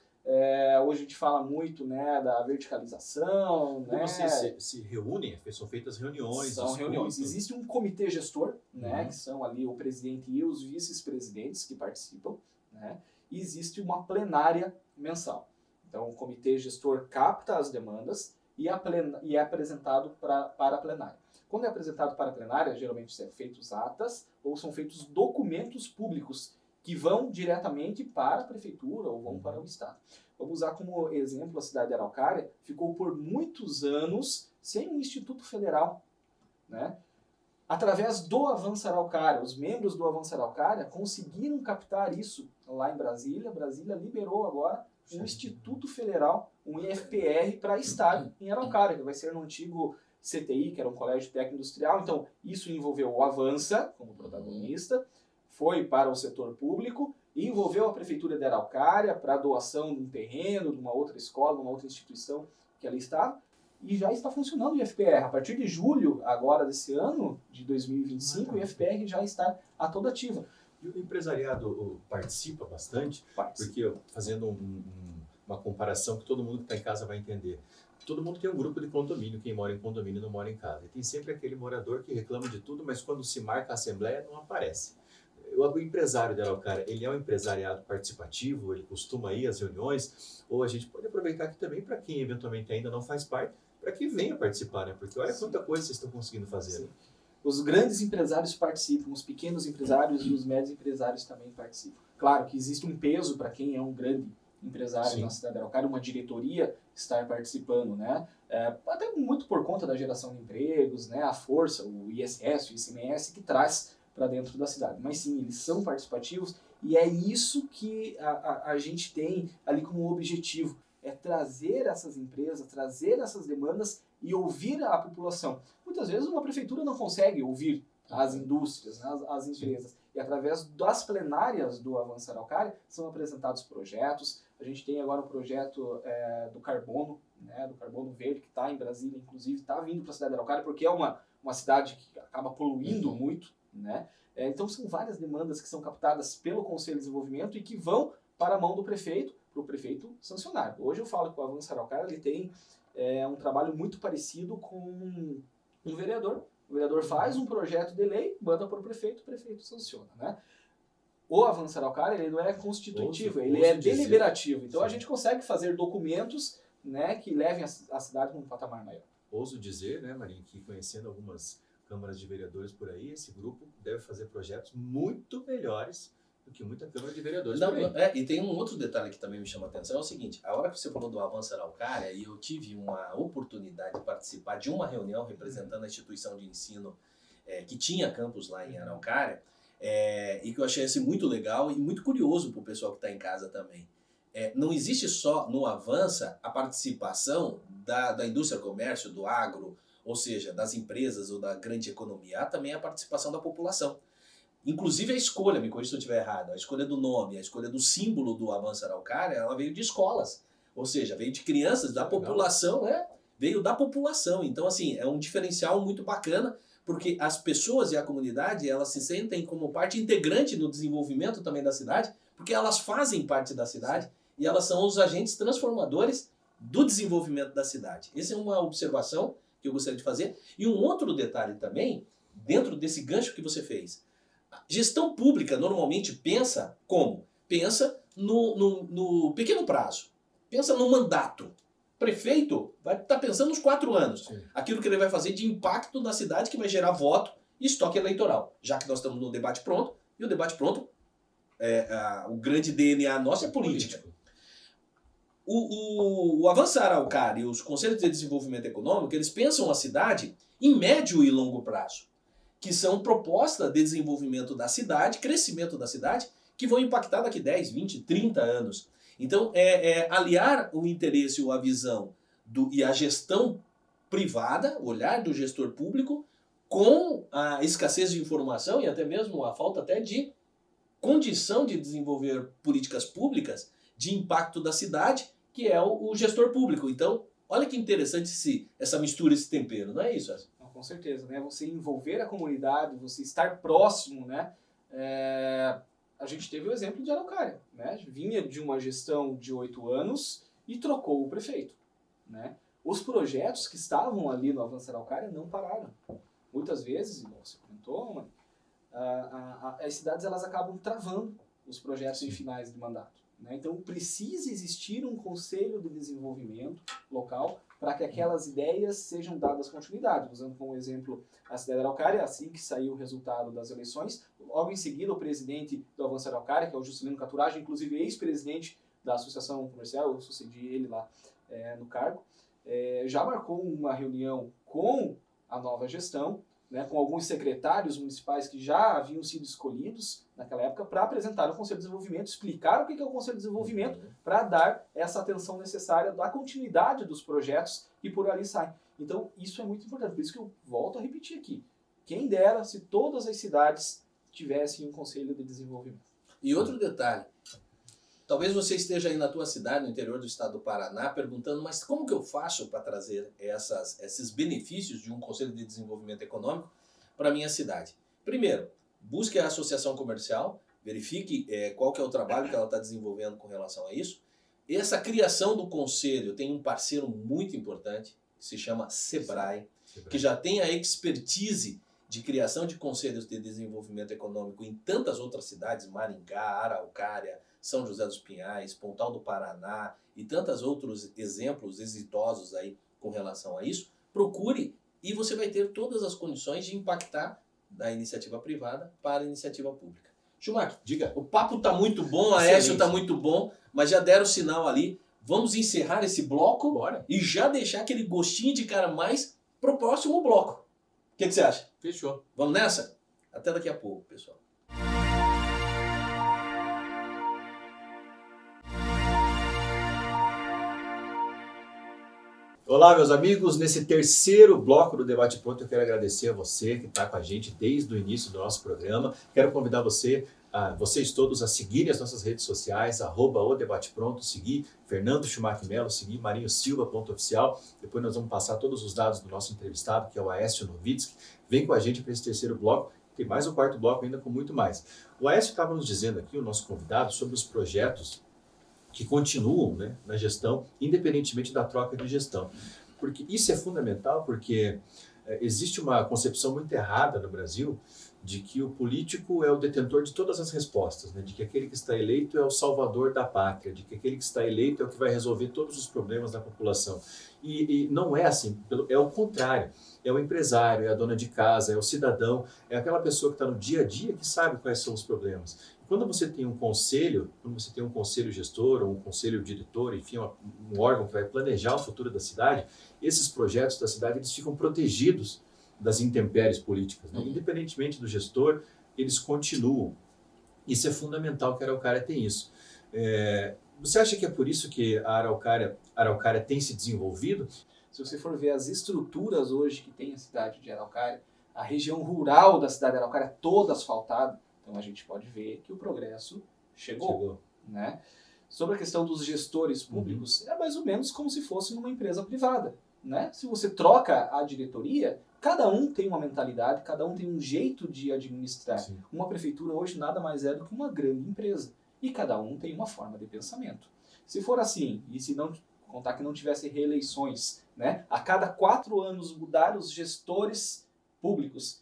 Hoje a gente fala muito, né, da verticalização. Como né? vocês se reúnem? São feitas reuniões? São reuniões. Existe um comitê gestor, né, que são ali o presidente e os vice-presidentes que participam, né, e existe uma plenária mensal. Então o comitê gestor capta as demandas e é apresentado para a plenária. Quando é apresentado para a plenária, geralmente são feitos atas ou são feitos documentos públicos que vão diretamente para a prefeitura ou vão para o estado. Vamos usar como exemplo a cidade de Araucária, ficou por muitos anos sem um instituto federal, né? Através do Avança Araucária, os membros do Avança Araucária conseguiram captar isso lá em Brasília. Brasília liberou agora um instituto federal, um IFPR, para estar em Araucária, que vai ser no antigo CTI, que era um colégio técnico industrial. Então, isso envolveu o Avança como protagonista, foi para o setor público e envolveu a Prefeitura de Araucária para a doação de um terreno, de uma outra escola, de uma outra instituição que ali estava, e já está funcionando o IFPR. A partir de julho, agora desse ano, de 2025, o IFPR já está a toda ativa. E o empresariado participa bastante? Porque, fazendo uma comparação que todo mundo que está em casa vai entender, todo mundo tem um grupo de condomínio, quem mora em condomínio não mora em casa. E tem sempre aquele morador que reclama de tudo, mas quando se marca a assembleia não aparece. O empresário de Araucária, ele é um empresariado participativo, ele costuma ir às reuniões, ou a gente pode aproveitar aqui também para quem eventualmente ainda não faz parte, para que venha participar, né? Porque olha quanta coisa vocês estão conseguindo fazer. Né? Os grandes empresários participam, os pequenos empresários e os médios empresários também participam. Claro que existe um peso para quem é um grande empresário na cidade de Araucária, uma diretoria estar participando, né? Até muito por conta da geração de empregos, né? A força, o ISS, o ICMS que traz para dentro da cidade. Mas sim, eles são participativos e é isso que a gente tem ali como objetivo, é trazer essas empresas, trazer essas demandas e ouvir a população. Muitas vezes uma prefeitura não consegue ouvir as indústrias, né, as empresas. E através das plenárias do Avança Araucária são apresentados projetos. A gente tem agora um projeto do carbono, né, do carbono verde, que está em Brasília, inclusive está vindo para a cidade de Araucária, porque é uma cidade que acaba poluindo muito, né? Então são várias demandas que são captadas pelo Conselho de Desenvolvimento e que vão para a mão do prefeito, para o prefeito sancionar. Hoje eu falo que o Avança Araucária ele tem um trabalho muito parecido com um vereador. O vereador faz um projeto de lei, manda para o prefeito sanciona, né? O Avança Araucária ele não é constitutivo, ele é deliberativo. Então a gente consegue fazer documentos, né, que levem a cidade para um patamar maior. Ouso dizer, né, Marinho, que conhecendo algumas câmaras de vereadores por aí, esse grupo deve fazer projetos muito melhores do que muita Câmara de Vereadores por aí. E tem um outro detalhe que também me chama a atenção, é o seguinte, a hora que você falou do Avança Araucária, e eu tive uma oportunidade de participar de uma reunião representando a instituição de ensino que tinha campus lá em Araucária, e que eu achei assim, muito legal e muito curioso para o pessoal que está em casa também. Não existe só no Avança a participação da indústria, comércio, do agro, ou seja, das empresas ou da grande economia, há também a participação da população. Inclusive a escolha, me corrija se eu estiver errado, a escolha do nome, a escolha do símbolo do Avança Araucária, ela veio de escolas. Ou seja, veio de crianças, da população, veio da população. Então, assim, é um diferencial muito bacana, porque as pessoas e a comunidade, elas se sentem como parte integrante no desenvolvimento também da cidade, porque elas fazem parte da cidade e elas são os agentes transformadores do desenvolvimento da cidade. Essa é uma observação que eu gostaria de fazer. E um outro detalhe também, dentro desse gancho que você fez. A gestão pública normalmente pensa como? Pensa no pequeno prazo. Pensa no mandato. Prefeito vai estar pensando nos 4 anos. Sim. Aquilo que ele vai fazer de impacto na cidade que vai gerar voto e estoque eleitoral. Já que nós estamos no debate pronto, e o debate pronto, o grande DNA nosso é política. O Avançar Araucária e os Conselhos de Desenvolvimento Econômico, eles pensam a cidade em médio e longo prazo, que são propostas de desenvolvimento da cidade, crescimento da cidade, que vão impactar daqui 10, 20, 30 anos. Então, aliar o interesse ou a visão e a gestão privada, o olhar do gestor público, com a escassez de informação e até mesmo a falta até de condição de desenvolver políticas públicas de impacto da cidade, que é o gestor público. Então, olha que interessante essa mistura, esse tempero, não é isso, Edson? Não, com certeza, né? Você envolver a comunidade, você estar próximo, né? A gente teve o exemplo de Araucária, né? Vinha de uma gestão de 8 anos e trocou o prefeito, né? Os projetos que estavam ali no Avançar Araucária não pararam. Muitas vezes, igual você comentou, as cidades elas acabam travando os projetos em finais de mandato, né? Então precisa existir um conselho de desenvolvimento local para que aquelas ideias sejam dadas continuidade. Usando como exemplo a cidade de Araucária, assim que saiu o resultado das eleições, logo em seguida o presidente do Avançar Araucária, que é o Juscelino Caturage, inclusive ex-presidente da Associação Comercial, eu sucedi ele lá no cargo, já marcou uma reunião com a nova gestão, né, com alguns secretários municipais que já haviam sido escolhidos naquela época para apresentar o Conselho de Desenvolvimento, explicar o que é o Conselho de Desenvolvimento para dar essa atenção necessária da continuidade dos projetos que por ali saem. Então, isso é muito importante. Por isso que eu volto a repetir aqui. Quem dera se todas as cidades tivessem um Conselho de Desenvolvimento. E outro detalhe. Talvez você esteja aí na tua cidade, no interior do estado do Paraná, perguntando, mas como que eu faço para trazer esses benefícios de um Conselho de Desenvolvimento Econômico para a minha cidade? Primeiro, busque a associação comercial, verifique qual que é o trabalho que ela está desenvolvendo com relação a isso. Essa criação do conselho tem um parceiro muito importante, que se chama Sebrae, que já tem a expertise de criação de conselhos de desenvolvimento econômico em tantas outras cidades, Maringá, Araucária, São José dos Pinhais, Pontal do Paraná e tantos outros exemplos exitosos aí com relação a isso. Procure e você vai ter todas as condições de impactar da iniciativa privada para a iniciativa pública. Schumacher, Diga. O papo tá muito bom, a Aécio tá muito bom, mas já deram o sinal ali. Vamos encerrar esse bloco. Bora. E já deixar aquele gostinho de cara mais pro próximo bloco. O que você acha? Fechou. Vamos nessa? Até daqui a pouco, pessoal. Olá, meus amigos. Nesse terceiro bloco do Debate Pronto, eu quero agradecer a você que está com a gente desde o início do nosso programa. Quero convidar vocês todos a seguirem as nossas redes sociais, @odebatepronto, seguir Fernando Schumacher Melo, seguir Marinho Silva.oficial. Depois nós vamos passar todos os dados do nosso entrevistado, que é o Aécio Novitsky. Vem com a gente para esse terceiro bloco. Tem mais um quarto bloco ainda com muito mais. O Aécio estava nos dizendo aqui, o nosso convidado, sobre os projetos que continuam, né, na gestão, independentemente da troca de gestão. Porque isso é fundamental, porque existe uma concepção muito errada no Brasil de que o político é o detentor de todas as respostas, né? De que aquele que está eleito é o salvador da pátria, de que aquele que está eleito é o que vai resolver todos os problemas da população. E não é assim, é o contrário. É o empresário, é a dona de casa, é o cidadão, é aquela pessoa que está no dia a dia que sabe quais são os problemas. Quando você tem um conselho gestor ou um conselho diretor, enfim, um órgão que vai planejar o futuro da cidade, esses projetos da cidade eles ficam protegidos das intempéries políticas, né? Independentemente do gestor, eles continuam. Isso é fundamental que a Araucária tem isso. Você acha que é por isso que a Araucária tem se desenvolvido? Se você for ver as estruturas hoje que tem a cidade de Araucária, a região rural da cidade de Araucária toda asfaltada, então a gente pode ver que o progresso chegou. Né? Sobre a questão dos gestores públicos, é mais ou menos como se fosse numa empresa privada. né? Se você troca a diretoria, cada um tem uma mentalidade, cada um tem um jeito de administrar. Sim. Uma prefeitura hoje nada mais é do que uma grande empresa. E cada um tem uma forma de pensamento. Se for assim, e se não contar que não tivesse reeleições, né? A cada 4 anos mudar os gestores públicos,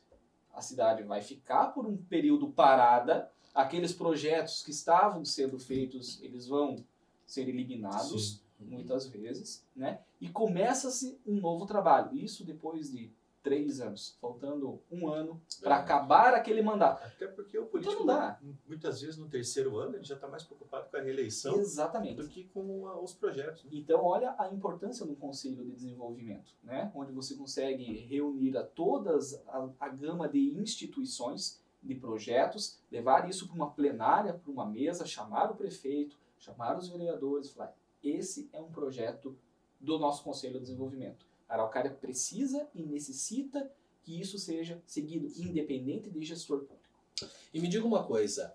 a cidade vai ficar por um período parada, aqueles projetos que estavam sendo feitos, eles vão ser eliminados, Sim. muitas vezes, né? E começa-se um novo trabalho. Isso depois de 3 anos, faltando 1 ano para acabar aquele mandato. Até porque o político, Então não dá. muitas vezes no 3º ano, ele já está mais preocupado com a reeleição Exatamente. do que com os projetos. Né? Então, olha a importância do Conselho de Desenvolvimento, né? Onde você consegue reunir a todas a gama de instituições, de projetos, levar isso para uma plenária, para uma mesa, chamar o prefeito, chamar os vereadores, falar, esse é um projeto do nosso Conselho de Desenvolvimento. A Araucária precisa e necessita que isso seja seguido, independente de gestor público. E me diga uma coisa,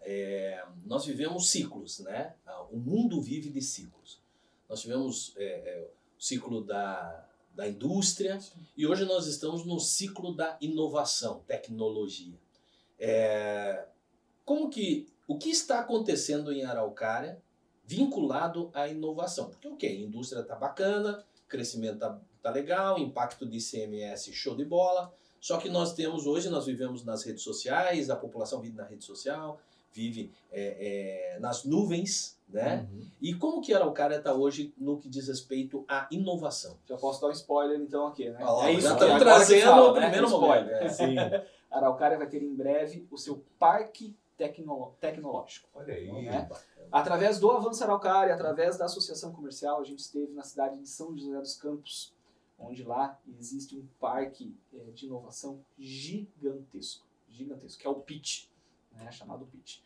nós vivemos ciclos, né? O mundo vive de ciclos. Nós tivemos o ciclo da indústria e hoje nós estamos no ciclo da inovação, tecnologia. O que está acontecendo em Araucária vinculado à inovação? Porque a indústria está bacana, crescimento tá legal, impacto de ICMS show de bola, só que nós vivemos nas redes sociais, a população vive na rede social, vive nas nuvens, né? Uhum. E como que a Araucária está hoje no que diz respeito à inovação? Já posso dar um spoiler então aqui, né? Ó, isso já que estamos agora que trazendo fala, o primeiro spoiler. momento. Sim. A Araucária vai ter em breve o seu parque tecnológico. Olha aí. Né? Através do Avança Araucária, através da associação comercial, a gente esteve na cidade de São José dos Campos, onde lá existe um parque de inovação gigantesco, que é o PIT, né, chamado PIT.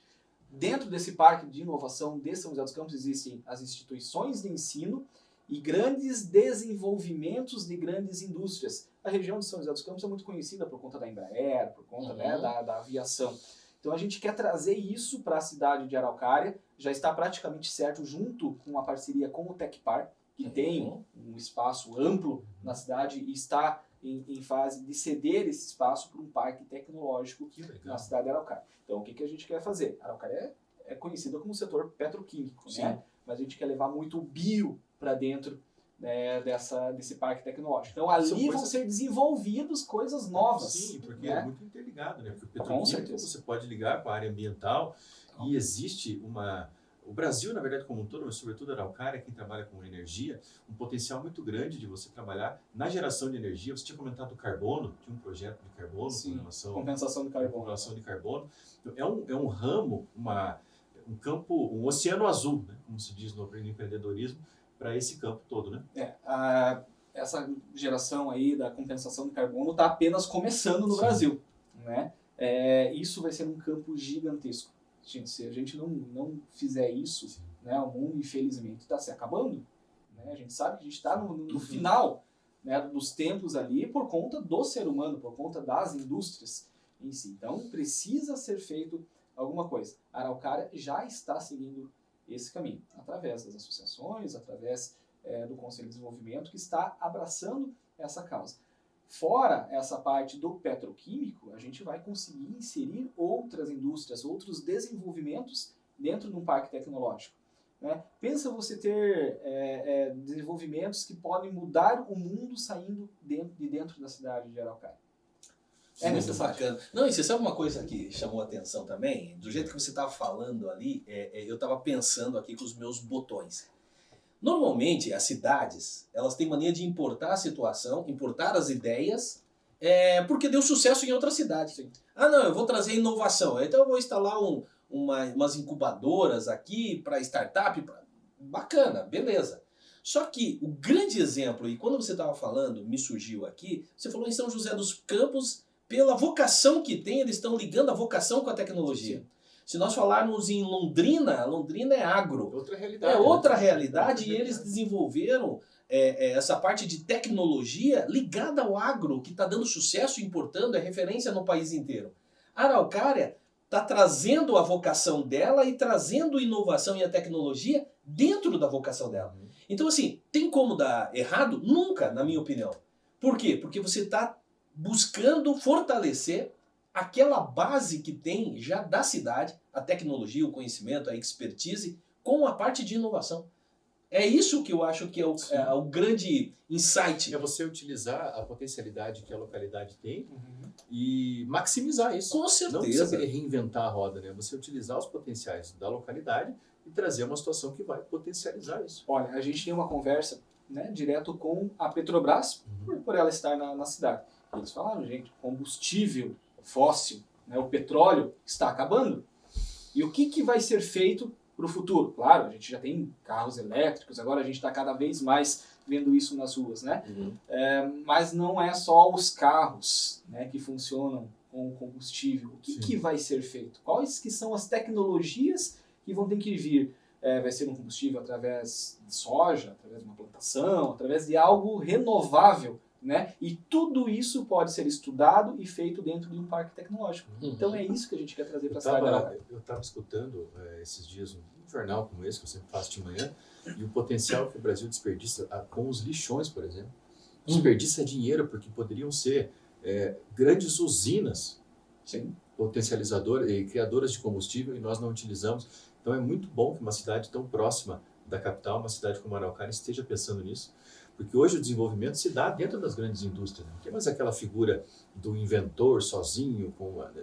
Dentro desse parque de inovação de São José dos Campos existem as instituições de ensino e grandes desenvolvimentos de grandes indústrias. A região de São José dos Campos é muito conhecida por conta da Embraer, por conta né, da aviação. Então a gente quer trazer isso para a cidade de Araucária, já está praticamente certo junto com a parceria com o Tecpar, que tem um espaço amplo na cidade e está em fase de ceder esse espaço para um parque tecnológico na cidade de Araucária. Então o que a gente quer fazer? Araucária é conhecida como setor petroquímico, né? Mas a gente quer levar muito o bio para dentro desse parque tecnológico. Então ali vão ser desenvolvidas coisas novas. Sim, porque né? é muito interligado, né? Porque o petroquímico você pode ligar com a área ambiental e existe o Brasil, na verdade, como um todo, mas sobretudo a Araucária, quem trabalha com energia, um potencial muito grande de você trabalhar na geração de energia. Você tinha comentado do carbono, tinha um projeto de carbono, Sim, com compensação de carbono. Compensação de carbono. Então, é um ramo, um campo, um oceano azul, né? Como se diz no empreendedorismo, para esse campo todo, né? Essa geração aí da compensação de carbono está apenas começando no Brasil, né? Isso vai ser um campo gigantesco. Gente, se a gente não fizer isso, né, o mundo, infelizmente, está se acabando. Né? A gente sabe que a gente está no final, né, dos tempos ali por conta do ser humano, por conta das indústrias em si. Então, precisa ser feito alguma coisa. A Araucária já está seguindo esse caminho, através das associações, através do Conselho de Desenvolvimento, que está abraçando essa causa. Fora essa parte do petroquímico, a gente vai conseguir inserir outras indústrias, outros desenvolvimentos dentro de um parque tecnológico. Né? Pensa você ter desenvolvimentos que podem mudar o mundo saindo de dentro da cidade de Araucária. É muito bacana. Não, e você sabe uma coisa que chamou a atenção também? Do jeito que você estava falando ali, eu estava pensando aqui com os meus botões. Normalmente, as cidades, elas têm mania de importar a situação, importar as ideias, porque deu sucesso em outra cidade. Sim. Ah, não, eu vou trazer inovação. Então eu vou instalar umas incubadoras aqui para startup. Bacana, beleza. Só que o grande exemplo, e quando você estava falando, me surgiu aqui, você falou em São José dos Campos, pela vocação que tem, eles estão ligando a vocação com a tecnologia. Sim. Se nós falarmos em Londrina é agro. Outra realidade. É outra realidade e eles desenvolveram essa parte de tecnologia ligada ao agro, que está dando sucesso, importando, é referência no país inteiro. A Araucária está trazendo a vocação dela e trazendo inovação e a tecnologia dentro da vocação dela. Então, assim, tem como dar errado? Nunca, na minha opinião. Por quê? Porque você está buscando fortalecer aquela base que tem já da cidade, a tecnologia, o conhecimento, a expertise, com a parte de inovação. É isso que eu acho que é o grande insight. É você utilizar a potencialidade que a localidade tem e maximizar isso. Com certeza. Não precisa querer reinventar a roda, né? Você utilizar os potenciais da localidade e trazer uma situação que vai potencializar isso. Olha, a gente tem uma conversa, né, direto com a Petrobras, por ela estar na cidade. Eles falaram, gente, combustível fóssil, né, o petróleo está acabando. E o que vai ser feito para o futuro? Claro, a gente já tem carros elétricos, agora a gente está cada vez mais vendo isso nas ruas, né? Mas não é só os carros, né, que funcionam com combustível. O que vai ser feito? Quais que são as tecnologias que vão ter que vir? Vai ser um combustível através de soja, através de uma plantação, através de algo renovável, né? E tudo isso pode ser estudado e feito dentro de um parque tecnológico. Então é isso que a gente quer trazer para a cidade de Araucária. Eu estava escutando esses dias um jornal como esse, que eu sempre faço de manhã, e o potencial que o Brasil desperdiça com os lixões, por exemplo. Desperdiça dinheiro, porque poderiam ser grandes usinas potencializadoras e criadoras de combustível, e nós não utilizamos. Então é muito bom que uma cidade tão próxima da capital, uma cidade como Araucária, esteja pensando nisso. Porque hoje o desenvolvimento se dá dentro das grandes indústrias. Não tem mais aquela figura do inventor sozinho,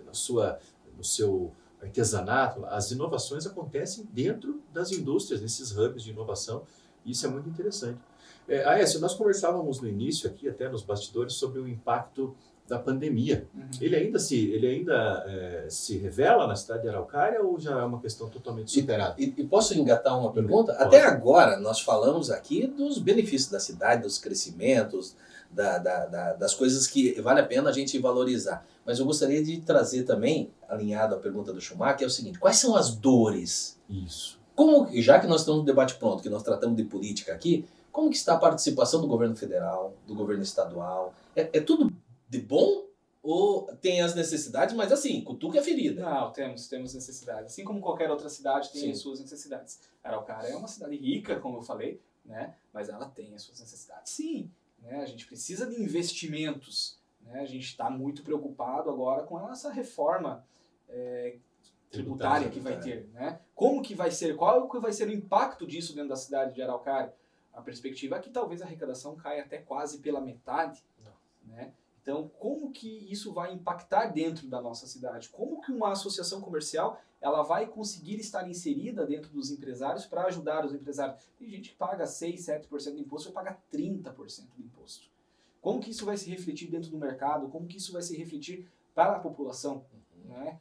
no seu artesanato. As inovações acontecem dentro das indústrias, nesses hubs de inovação. E isso é muito interessante. Aécio, nós conversávamos no início aqui, até nos bastidores, sobre o impacto da pandemia. Ele ainda se revela na cidade de Araucária ou já é uma questão totalmente superada? E posso engatar uma pergunta? Pode. Até agora nós falamos aqui dos benefícios da cidade, dos crescimentos, das coisas que vale a pena a gente valorizar. Mas eu gostaria de trazer também, alinhado à pergunta do Schumacher, é o seguinte: quais são as dores? Isso. Já que nós estamos no debate pronto, que nós tratamos de política aqui, como que está a participação do governo federal, do governo estadual? É tudo de bom ou tem as necessidades, mas assim, cutuca a ferida? Não, temos necessidades. Assim como qualquer outra cidade tem as suas necessidades. Araucária é uma cidade rica, como eu falei, né? Mas ela tem as suas necessidades. Sim, né? A gente precisa de investimentos. Né? A gente está muito preocupado agora com essa reforma tributária que vai ter. Né? Como que vai ser? Qual que vai ser o impacto disso dentro da cidade de Araucária? A perspectiva é que talvez a arrecadação caia até quase pela metade. Né? Então, como que isso vai impactar dentro da nossa cidade? Como que uma associação comercial ela vai conseguir estar inserida dentro dos empresários para ajudar os empresários? Tem gente que paga 6, 7% de imposto, vai pagar 30% de imposto. Como que isso vai se refletir dentro do mercado? Como que isso vai se refletir para a população? Né?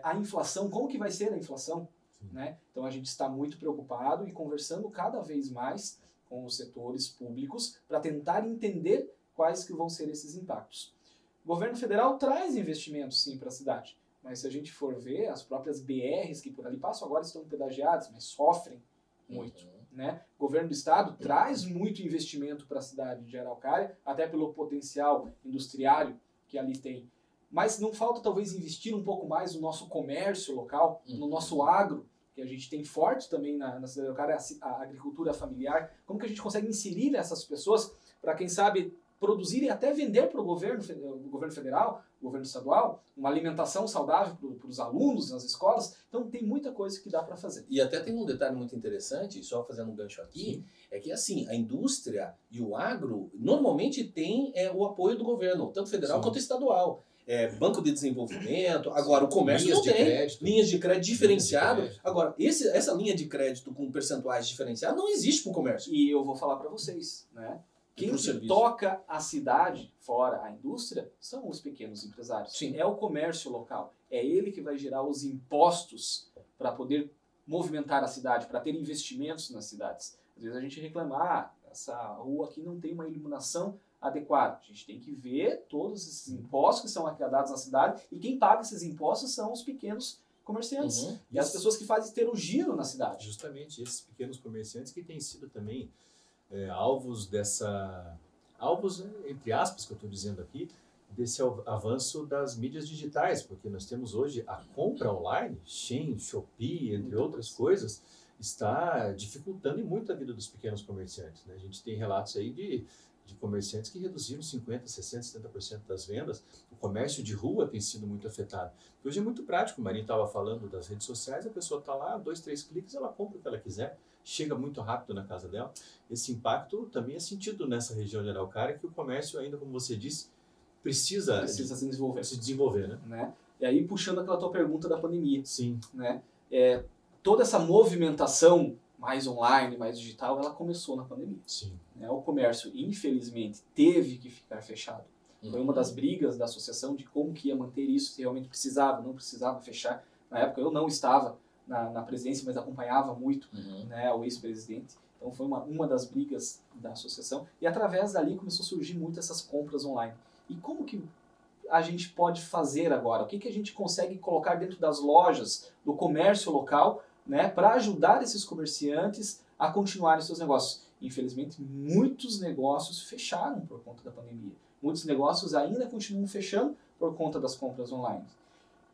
A inflação, como que vai ser a inflação? Né? Então, a gente está muito preocupado e conversando cada vez mais com os setores públicos para tentar entender quais que vão ser esses impactos. O governo federal traz investimentos, sim, para a cidade, mas se a gente for ver, as próprias BRs que por ali passam agora estão pedagiadas, mas sofrem muito. Né? O governo do estado traz muito investimento para a cidade de Araucária, até pelo potencial industriário que ali tem. Mas não falta talvez investir um pouco mais no nosso comércio local, no nosso agro, que a gente tem forte também na cidade de Araucária, a agricultura familiar. Como que a gente consegue inserir essas pessoas para, quem sabe, produzir e até vender para o governo federal, o governo estadual, uma alimentação saudável para os alunos nas escolas. Então tem muita coisa que dá para fazer. E até tem um detalhe muito interessante, só fazendo um gancho aqui, é que assim, a indústria e o agro normalmente tem o apoio do governo, tanto federal quanto estadual. Banco de desenvolvimento, agora o comércio não tem linhas de crédito diferenciado. Agora, essa linha de crédito com percentuais diferenciados não existe para o comércio. E eu vou falar para vocês, né? Quem toca a cidade, fora a indústria, são os pequenos empresários. Sim. É o comércio local. É ele que vai gerar os impostos para poder movimentar a cidade, para ter investimentos nas cidades. Às vezes a gente reclama, essa rua aqui não tem uma iluminação adequada. A gente tem que ver todos esses impostos que são arrecadados na cidade e quem paga esses impostos são os pequenos comerciantes. E as pessoas que fazem ter o giro na cidade. Justamente esses pequenos comerciantes que têm sido também alvos entre aspas que eu estou dizendo aqui, desse avanço das mídias digitais, porque nós temos hoje a compra online, Shein, Shopee, entre outras coisas, está dificultando muito a vida dos pequenos comerciantes, né? A gente tem relatos aí de comerciantes que reduziram 50%, 60%, 70% das vendas. O comércio de rua tem sido muito afetado. Hoje é muito prático, o Marinho estava falando das redes sociais, a pessoa está lá, 2, 3 cliques, ela compra o que ela quiser, chega muito rápido na casa dela. Esse impacto também é sentido nessa região de Araucária, que o comércio ainda, como você disse, precisa se desenvolver. Se desenvolver, né? E aí, puxando aquela tua pergunta da pandemia. Sim. Né? Toda essa movimentação mais online, mais digital, ela começou na pandemia. Sim. Né? O comércio, infelizmente, teve que ficar fechado. Foi uma das brigas da associação de como que ia manter isso, se realmente precisava, não precisava fechar. Na época eu não estava na presidência, mas acompanhava muito né, o ex-presidente. Então foi uma das brigas da associação. E através dali começou a surgir muito essas compras online. E como que a gente pode fazer agora? O que, que a gente consegue colocar dentro das lojas, do comércio local, né, para ajudar esses comerciantes a continuarem seus negócios? Infelizmente, muitos negócios fecharam por conta da pandemia. Muitos negócios ainda continuam fechando por conta das compras online.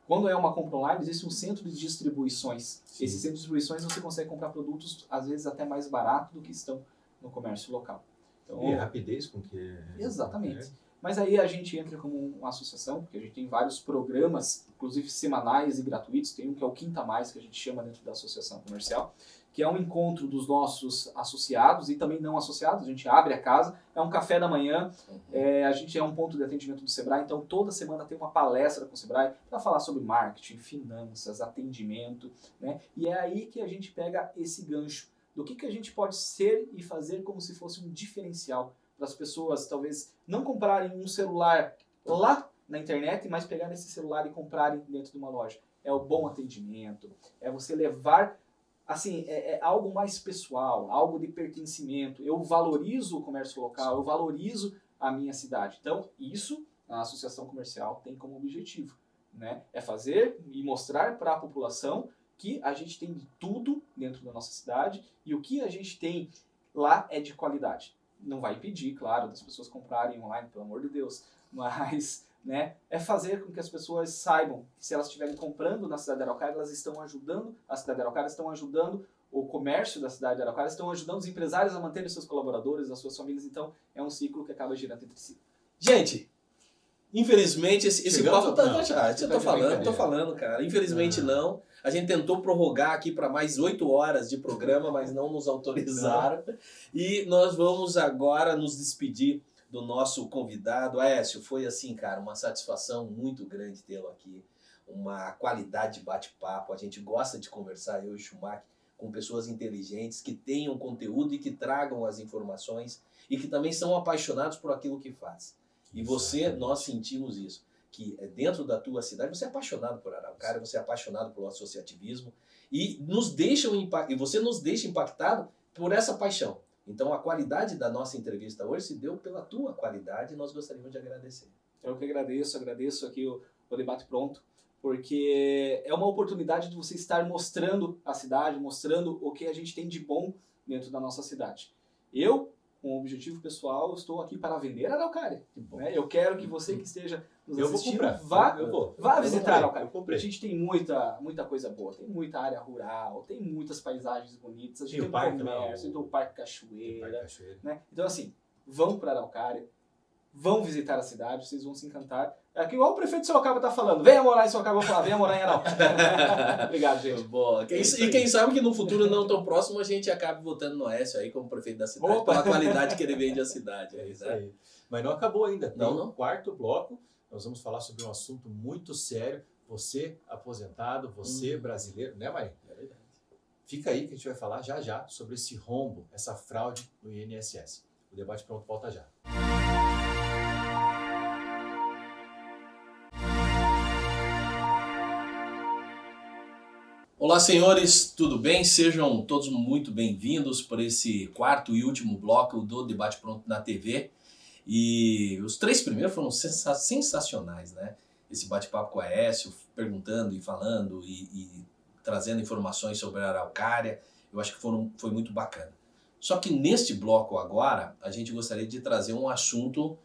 Quando é uma compra online, existe um centro de distribuições. Sim. Esse centro de distribuições você consegue comprar produtos, às vezes, até mais barato do que estão no comércio local. Então, e a rapidez com que... Exatamente. Mas aí a gente entra como uma associação, porque a gente tem vários programas, inclusive semanais e gratuitos. Tem um que é o Quinta Mais, que a gente chama dentro da associação comercial, que é um encontro dos nossos associados e também não associados. A gente abre a casa, é um café da manhã, a gente é um ponto de atendimento do Sebrae, então toda semana tem uma palestra com o Sebrae para falar sobre marketing, finanças, atendimento, né? E é aí que a gente pega esse gancho do que a gente pode ser e fazer como se fosse um diferencial para as pessoas, talvez não comprarem um celular lá na internet, mas pegarem esse celular e comprarem dentro de uma loja. É o bom atendimento, é você levar... Assim, é algo mais pessoal, algo de pertencimento. Eu valorizo o comércio local, eu valorizo a minha cidade. Então, isso a associação comercial tem como objetivo, né? É fazer e mostrar para a população que a gente tem de tudo dentro da nossa cidade e o que a gente tem lá é de qualidade. Não vai impedir, claro, das pessoas comprarem online, pelo amor de Deus, mas... né, é fazer com que as pessoas saibam que se elas estiverem comprando na cidade de Araucária, elas estão ajudando a cidade de Araucária, estão ajudando o comércio da cidade de Araucária, estão ajudando os empresários a manterem seus colaboradores, as suas famílias. Então é um ciclo que acaba girando entre si. Gente, infelizmente esse papo tá já. Eu tô falando, cara. Infelizmente não. A gente tentou prorrogar aqui para mais 8 horas de programa, mas não nos autorizaram. E nós vamos agora nos despedir do nosso convidado. Aécio, foi assim, cara, uma satisfação muito grande tê-lo aqui, uma qualidade de bate-papo. A gente gosta de conversar, eu e o Schumacher, com pessoas inteligentes, que tenham conteúdo e que tragam as informações e que também são apaixonados por aquilo que faz. E você, nós sentimos isso, que dentro da tua cidade, você é apaixonado por Araucária, você é apaixonado pelo associativismo e você nos deixa impactado por essa paixão. Então a qualidade da nossa entrevista hoje se deu pela tua qualidade e nós gostaríamos de agradecer. Eu que agradeço aqui o Debate Pronto, porque é uma oportunidade de você estar mostrando a cidade, mostrando o que a gente tem de bom dentro da nossa cidade. Eu, com o objetivo pessoal, estou aqui para vender Araucária. Né? Eu quero que você que esteja nos assistindo vá visitar Araucária. A gente tem muita coisa boa, tem muita área rural, tem muitas paisagens bonitas, a gente tem o comércio, tem o Parque Cachoeira. Né? Então assim, vão para Araucária, vão visitar a cidade, vocês vão se encantar. Aqui igual o prefeito de Sorocaba está falando, venha morar em Sorocaba, eu vou falar, venha morar em Araucária. Obrigado, gente. Boa. E quem sabe que no futuro não tão próximo a gente acabe votando no Aécio aí como prefeito da cidade, pela qualidade que ele vende a cidade. É isso aí. Mas não acabou ainda. Tem não. Quarto bloco, nós vamos falar sobre um assunto muito sério. Você aposentado, você brasileiro, né, Maria? É verdade. Fica aí que a gente vai falar já sobre esse rombo, essa fraude no INSS. O Debate Pronto volta já. Olá, senhores, tudo bem? Sejam todos muito bem-vindos por esse quarto e último bloco do Debate Pronto na TV. E os 3 primeiros foram sensacionais, né? Esse bate-papo com a Aécio, perguntando e falando e trazendo informações sobre a Araucária. Eu acho que foi muito bacana. Só que neste bloco agora, a gente gostaria de trazer um assunto,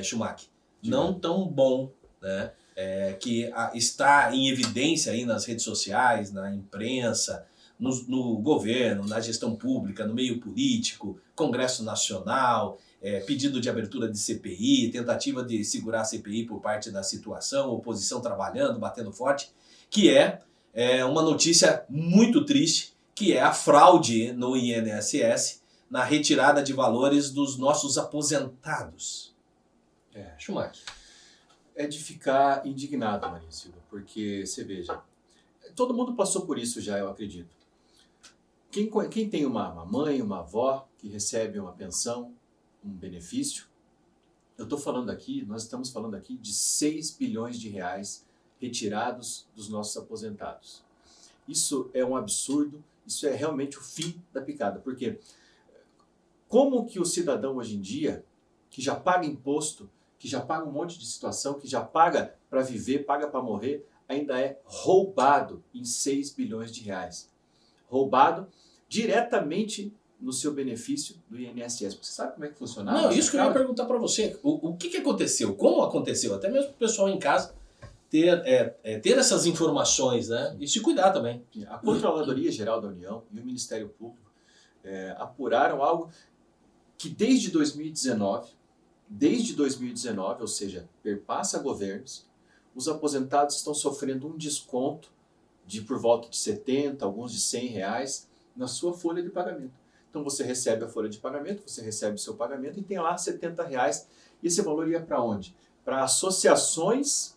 Schumacher, não tão bom, né? Que está em evidência aí nas redes sociais, na imprensa, no governo, na gestão pública, no meio político, Congresso Nacional, pedido de abertura de CPI, tentativa de segurar a CPI por parte da situação, oposição trabalhando, batendo forte, que é uma notícia muito triste, que é a fraude no INSS na retirada de valores dos nossos aposentados. Schumacher. É de ficar indignado, Maria Silva, porque você veja, todo mundo passou por isso já, eu acredito. Quem tem uma mãe, uma avó que recebe uma pensão, um benefício, nós estamos falando aqui de 6 bilhões de reais retirados dos nossos aposentados. Isso é um absurdo, isso é realmente o fim da picada, porque como que o cidadão hoje em dia, que já paga imposto, que já paga um monte de situação, que já paga para viver, paga para morrer, ainda é roubado em 6 bilhões de reais. Roubado diretamente no seu benefício do INSS. Você sabe como é que funcionava? Não, isso que eu ia perguntar para você. O que aconteceu? Como aconteceu? Até mesmo para o pessoal em casa ter essas informações, né? E se cuidar também. A Controladoria Geral da União e o Ministério Público apuraram algo que desde 2019, ou seja, perpassa governos, os aposentados estão sofrendo um desconto de por volta de 70, alguns de 100 reais na sua folha de pagamento. Então você recebe a folha de pagamento, você recebe o seu pagamento e tem lá 70 reais. E esse valor ia para onde? Para associações,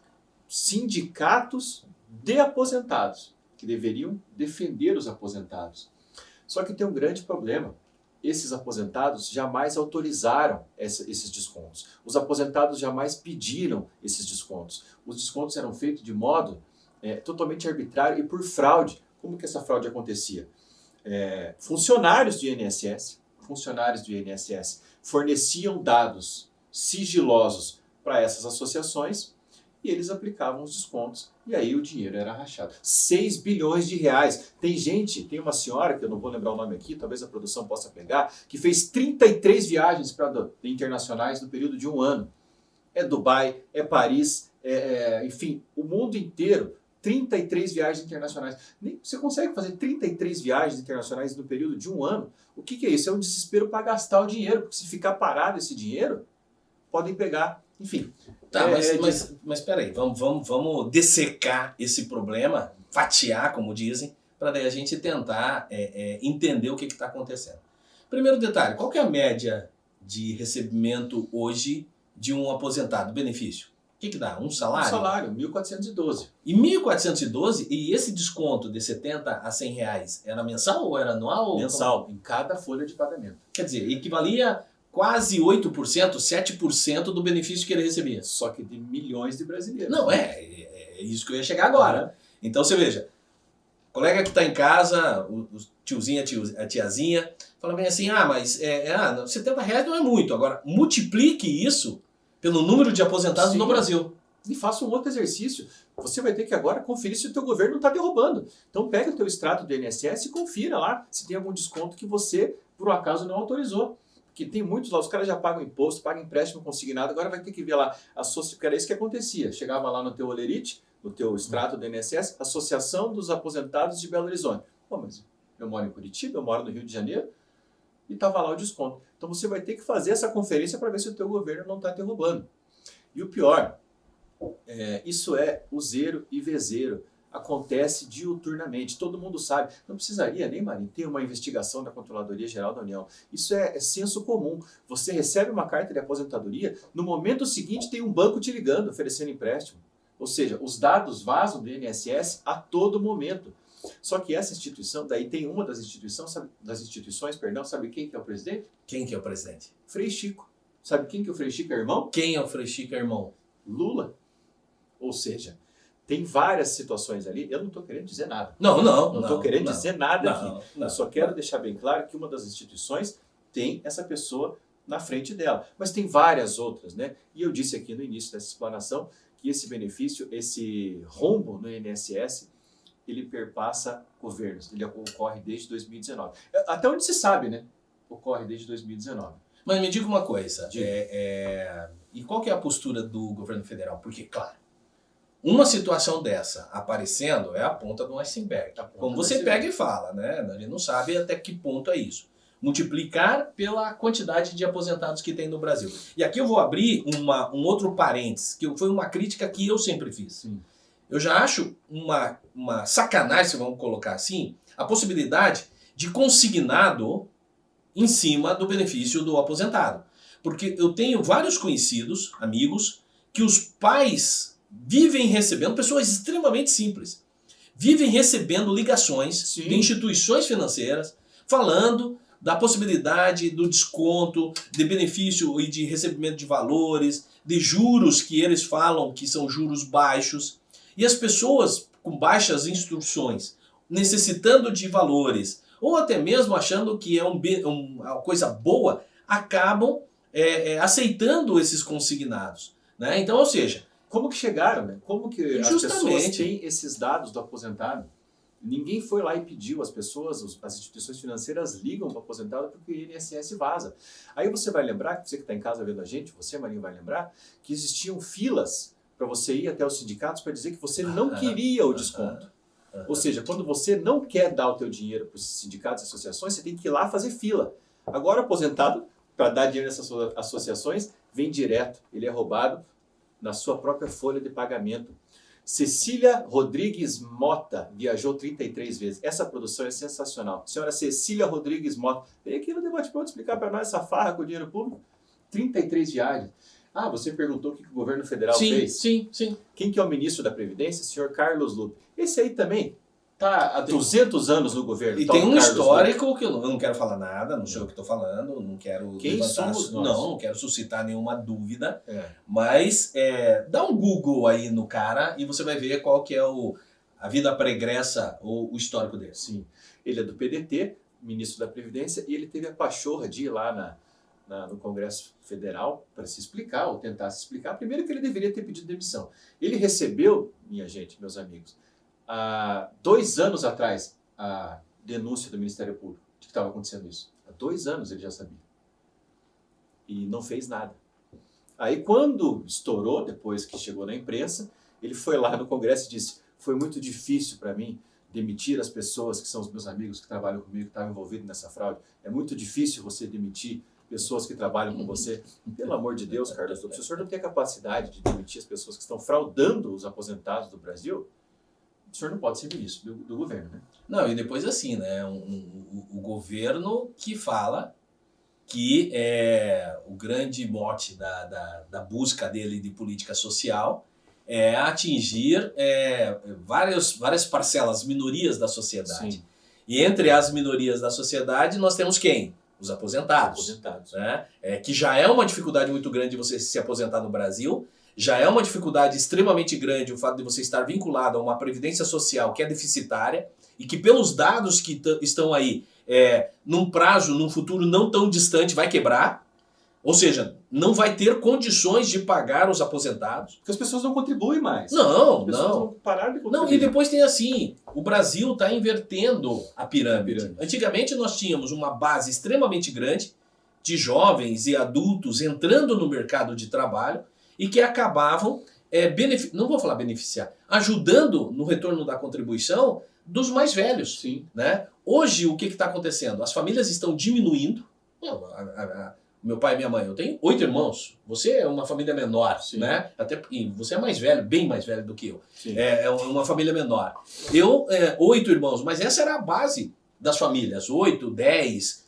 sindicatos de aposentados, que deveriam defender os aposentados. Só que tem um grande problema. Esses aposentados jamais autorizaram esses descontos. Os aposentados jamais pediram esses descontos. Os descontos eram feitos de modo totalmente arbitrário e por fraude. Como que essa fraude acontecia? Funcionários do INSS forneciam dados sigilosos para essas associações e eles aplicavam os descontos e aí o dinheiro era rachado. 6 bilhões de reais. Tem uma senhora, que eu não vou lembrar o nome aqui, talvez a produção possa pegar, que fez 33 viagens internacionais no período de um ano. É Dubai, é Paris, enfim, o mundo inteiro. 33 viagens internacionais. Você consegue fazer 33 viagens internacionais no período de um ano? O que é isso? É um desespero para gastar o dinheiro, porque se ficar parado esse dinheiro, podem pegar, enfim. Tá, mas peraí, vamos dessecar esse problema, fatiar, como dizem, para daí a gente tentar entender o que está acontecendo. Primeiro detalhe, qual que é a média de recebimento hoje de um aposentado, benefício? O que dá? Um salário? Um salário, 1.412. E 1.412, e esse desconto de 70 a 100 reais era mensal ou era anual? Mensal, em cada folha de pagamento. Quer dizer, equivalia quase 8%, 7% do benefício que ele recebia. Só que de milhões de brasileiros. Não, é isso que eu ia chegar agora. Então você veja, colega que está em casa, o tiozinho, a tiazinha, fala bem assim, mas 70 reais não é muito. Agora, multiplique isso pelo número de aposentados no Brasil. E faça um outro exercício. Você vai ter que agora conferir se o teu governo não está derrubando. Então pega o teu extrato do INSS e confira lá se tem algum desconto que você, por um acaso, não autorizou. Porque tem muitos lá, os caras já pagam imposto, pagam empréstimo consignado, agora vai ter que ver lá, porque era isso que acontecia. Chegava lá no teu olerite, no teu extrato do INSS, Associação dos Aposentados de Belo Horizonte. Pô, mas eu moro em Curitiba, eu moro no Rio de Janeiro, e estava lá o desconto. Então você vai ter que fazer essa conferência para ver se o teu governo não está derrubando. E o pior, isso é useiro e vezeiro. Acontece diuturnamente, todo mundo sabe. Não precisaria nem, Marinho, ter uma investigação da Controladoria Geral da União. Isso é senso comum. Você recebe uma carta de aposentadoria, no momento seguinte tem um banco te ligando, oferecendo empréstimo. Ou seja, os dados vazam do INSS a todo momento. Só que essa instituição, daí tem uma das instituições, sabe quem que é o presidente? Quem que é o presidente? Frei Chico. Sabe quem que é o Frei Chico é irmão? Quem é o Frei Chico é irmão? Lula. Ou seja, tem várias situações ali. Eu não estou querendo dizer nada. Não estou querendo dizer nada aqui. Não. Eu só quero deixar bem claro que uma das instituições tem essa pessoa na frente dela. Mas tem várias outras, né? E eu disse aqui no início dessa explanação que esse benefício, esse rombo no INSS, ele perpassa governos. Ele ocorre desde 2019. Até onde se sabe, né? Ocorre desde 2019. Mas me diga uma coisa. E qual que é a postura do governo federal? Porque, claro, uma situação dessa aparecendo é a ponta do iceberg. Como você pega e fala, né? A gente não sabe até que ponto é isso. Multiplicar pela quantidade de aposentados que tem no Brasil. E aqui eu vou abrir um outro parênteses, que foi uma crítica que eu sempre fiz. Sim. Eu já acho uma sacanagem, vamos colocar assim, a possibilidade de consignado em cima do benefício do aposentado. Porque eu tenho vários conhecidos, amigos, que os pais vivem recebendo, pessoas extremamente simples, vivem recebendo ligações de instituições financeiras falando da possibilidade do desconto, de benefício e de recebimento de valores, de juros que eles falam que são juros baixos. E as pessoas com baixas instruções, necessitando de valores, ou até mesmo achando que é uma coisa boa, acabam aceitando esses consignados. Né? Então, ou seja... Como que chegaram, né? Como que as pessoas têm esses dados do aposentado? Ninguém foi lá e pediu, as pessoas, as instituições financeiras ligam para o aposentado porque o INSS vaza. Aí você vai lembrar, você que está em casa vendo a gente, você, Marinho, vai lembrar, que existiam filas para você ir até os sindicatos para dizer que você não queria o desconto. Ou seja, quando você não quer dar o teu dinheiro para os sindicatos e associações, você tem que ir lá fazer fila. Agora o aposentado, para dar dinheiro nessas associações, vem direto, ele é roubado na sua própria folha de pagamento. Cecília Rodrigues Mota viajou 33 vezes. Essa produção é sensacional. Senhora Cecília Rodrigues Mota, vem aqui no Debate Pronto explicar para nós essa farra com o dinheiro público. 33 viagens. Ah, você perguntou o que o governo federal fez? Sim. Quem que é o ministro da Previdência? Senhor Carlos Lupe. Esse aí também está há 200 anos no governo. E tem um histórico que eu não quero falar nada, não sei o que estou falando, não quero não quero suscitar nenhuma dúvida, mas dá um Google aí no cara e você vai ver qual que é a vida pregressa ou o histórico dele. Sim, ele é do PDT, ministro da Previdência, e ele teve a pachorra de ir lá no Congresso Federal para se explicar, ou tentar se explicar. Primeiro que ele deveria ter pedido demissão. Ele recebeu, minha gente, meus amigos, há 2 anos atrás, a denúncia do Ministério Público de que estava acontecendo isso. Há 2 anos ele já sabia. E não fez nada. Aí quando estourou, depois que chegou na imprensa, ele foi lá no Congresso e disse: foi muito difícil para mim demitir as pessoas que são os meus amigos que trabalham comigo, que estavam envolvidos nessa fraude. É muito difícil você demitir pessoas que trabalham com você. Pelo amor de Deus, Carlos, se o senhor não tem a capacidade de demitir as pessoas que estão fraudando os aposentados do Brasil, o senhor não pode ser ministro do governo, né? Não, e depois assim, né? O governo que fala que o grande mote da busca dele de política social é atingir várias parcelas, minorias da sociedade. Sim. E entre as minorias da sociedade nós temos quem? Os aposentados. Né? Que já é uma dificuldade muito grande você se aposentar no Brasil. Já é uma dificuldade extremamente grande o fato de você estar vinculado a uma previdência social que é deficitária e que pelos dados que estão aí, num prazo, num futuro não tão distante, vai quebrar. Ou seja, não vai ter condições de pagar os aposentados. Porque as pessoas não contribuem mais. Não. Vão parar de contribuir. Não, e depois tem assim, o Brasil está invertendo a pirâmide. Antigamente nós tínhamos uma base extremamente grande de jovens e adultos entrando no mercado de trabalho e que acabavam, não vou falar beneficiar, ajudando no retorno da contribuição dos mais velhos. Sim. Né? Hoje, o que está acontecendo? As famílias estão diminuindo. Meu pai e minha mãe, eu tenho 8 irmãos. Você é uma família menor, sim, né? Até você é mais velho, bem mais velho do que eu. Sim. É uma família menor. Eu, 8 irmãos, mas essa era a base das famílias. 8, 10,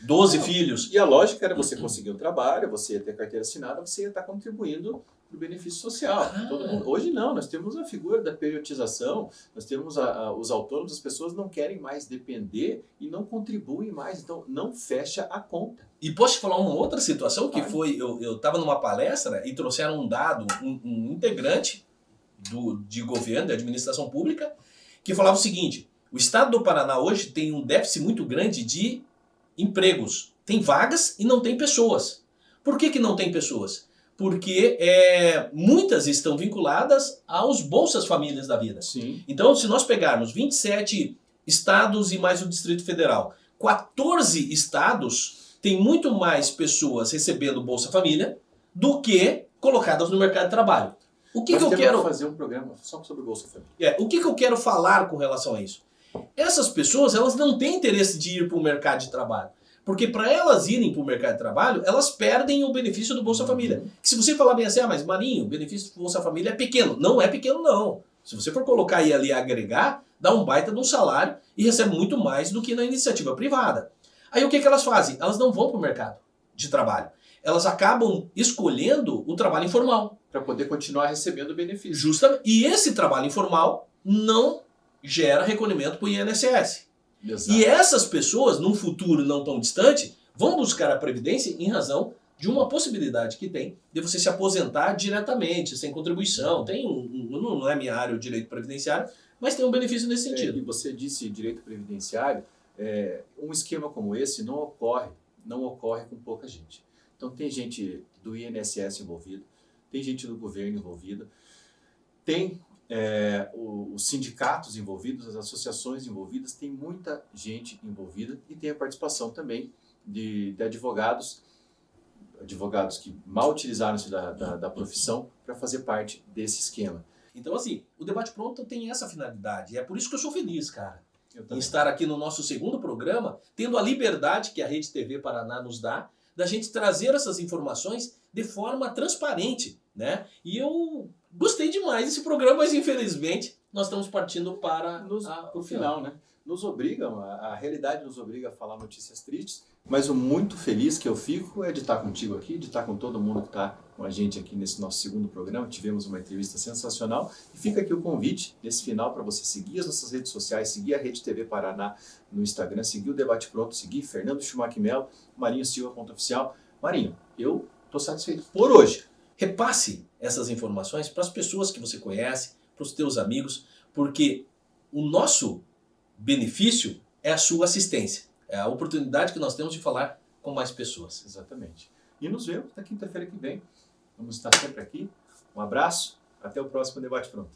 12 filhos. E a lógica era você conseguir um trabalho, você ia ter carteira assinada, você ia estar contribuindo para o benefício social. Todo mundo. Hoje não, nós temos a figura da periodização, nós temos os autônomos, as pessoas não querem mais depender e não contribuem mais, então não fecha a conta. E posso te falar uma outra situação que foi, eu estava numa palestra e trouxeram um dado, um integrante de governo, de administração pública, que falava o seguinte: o estado do Paraná hoje tem um déficit muito grande de empregos. Tem vagas e não tem pessoas. Por que não tem pessoas? Porque muitas estão vinculadas aos Bolsas Famílias da vida. Sim. Então, se nós pegarmos 27 estados e mais o Distrito Federal, 14 estados têm muito mais pessoas recebendo Bolsa Família do que colocadas no mercado de trabalho. O que eu quero fazer um programa só sobre o Bolsa Família. O que eu quero falar com relação a isso? Essas pessoas, elas não têm interesse de ir para o mercado de trabalho. Porque para elas irem para o mercado de trabalho, elas perdem o benefício do Bolsa Família. Que se você falar bem assim, mas Marinho, o benefício do Bolsa Família é pequeno. Não é pequeno, não. Se você for colocar aí ali agregar, dá um baita de um salário e recebe muito mais do que na iniciativa privada. Aí o que elas fazem? Elas não vão para o mercado de trabalho. Elas acabam escolhendo o trabalho informal. Para poder continuar recebendo o benefício. Justamente. E esse trabalho informal não gera recolhimento para o INSS. Exato. E essas pessoas, num futuro não tão distante, vão buscar a Previdência em razão de uma possibilidade que tem de você se aposentar diretamente, sem contribuição. Não é minha área o direito previdenciário, mas tem um benefício nesse sentido. E você disse direito previdenciário, um esquema como esse não ocorre com pouca gente. Então tem gente do INSS envolvido, tem gente do governo envolvida, tem os sindicatos envolvidos, as associações envolvidas, tem muita gente envolvida e tem a participação também de advogados que mal utilizaram-se da profissão para fazer parte desse esquema. Então, assim, o Debate Pronto tem essa finalidade. E é por isso que eu sou feliz, cara, em estar aqui no nosso segundo programa, tendo a liberdade que a Rede TV Paraná nos dá, da gente trazer essas informações de forma transparente, né? E eu gostei demais desse programa, mas infelizmente nós estamos partindo para o final, né? A realidade nos obriga a falar notícias tristes, mas o muito feliz que eu fico é de estar contigo aqui, de estar com todo mundo que está com a gente aqui nesse nosso segundo programa. Tivemos uma entrevista sensacional e fica aqui o convite nesse final para você seguir as nossas redes sociais, seguir a Rede TV Paraná no Instagram, seguir o Debate Pronto, seguir Fernando Schumacher Melo, Marinho Silva.oficial. Marinho, eu estou satisfeito por hoje. Repasse essas informações para as pessoas que você conhece, para os teus amigos, porque o nosso benefício é a sua assistência. É a oportunidade que nós temos de falar com mais pessoas. Exatamente. E nos vemos na quinta-feira que vem. Vamos estar sempre aqui. Um abraço. Até o próximo Debate Pronto.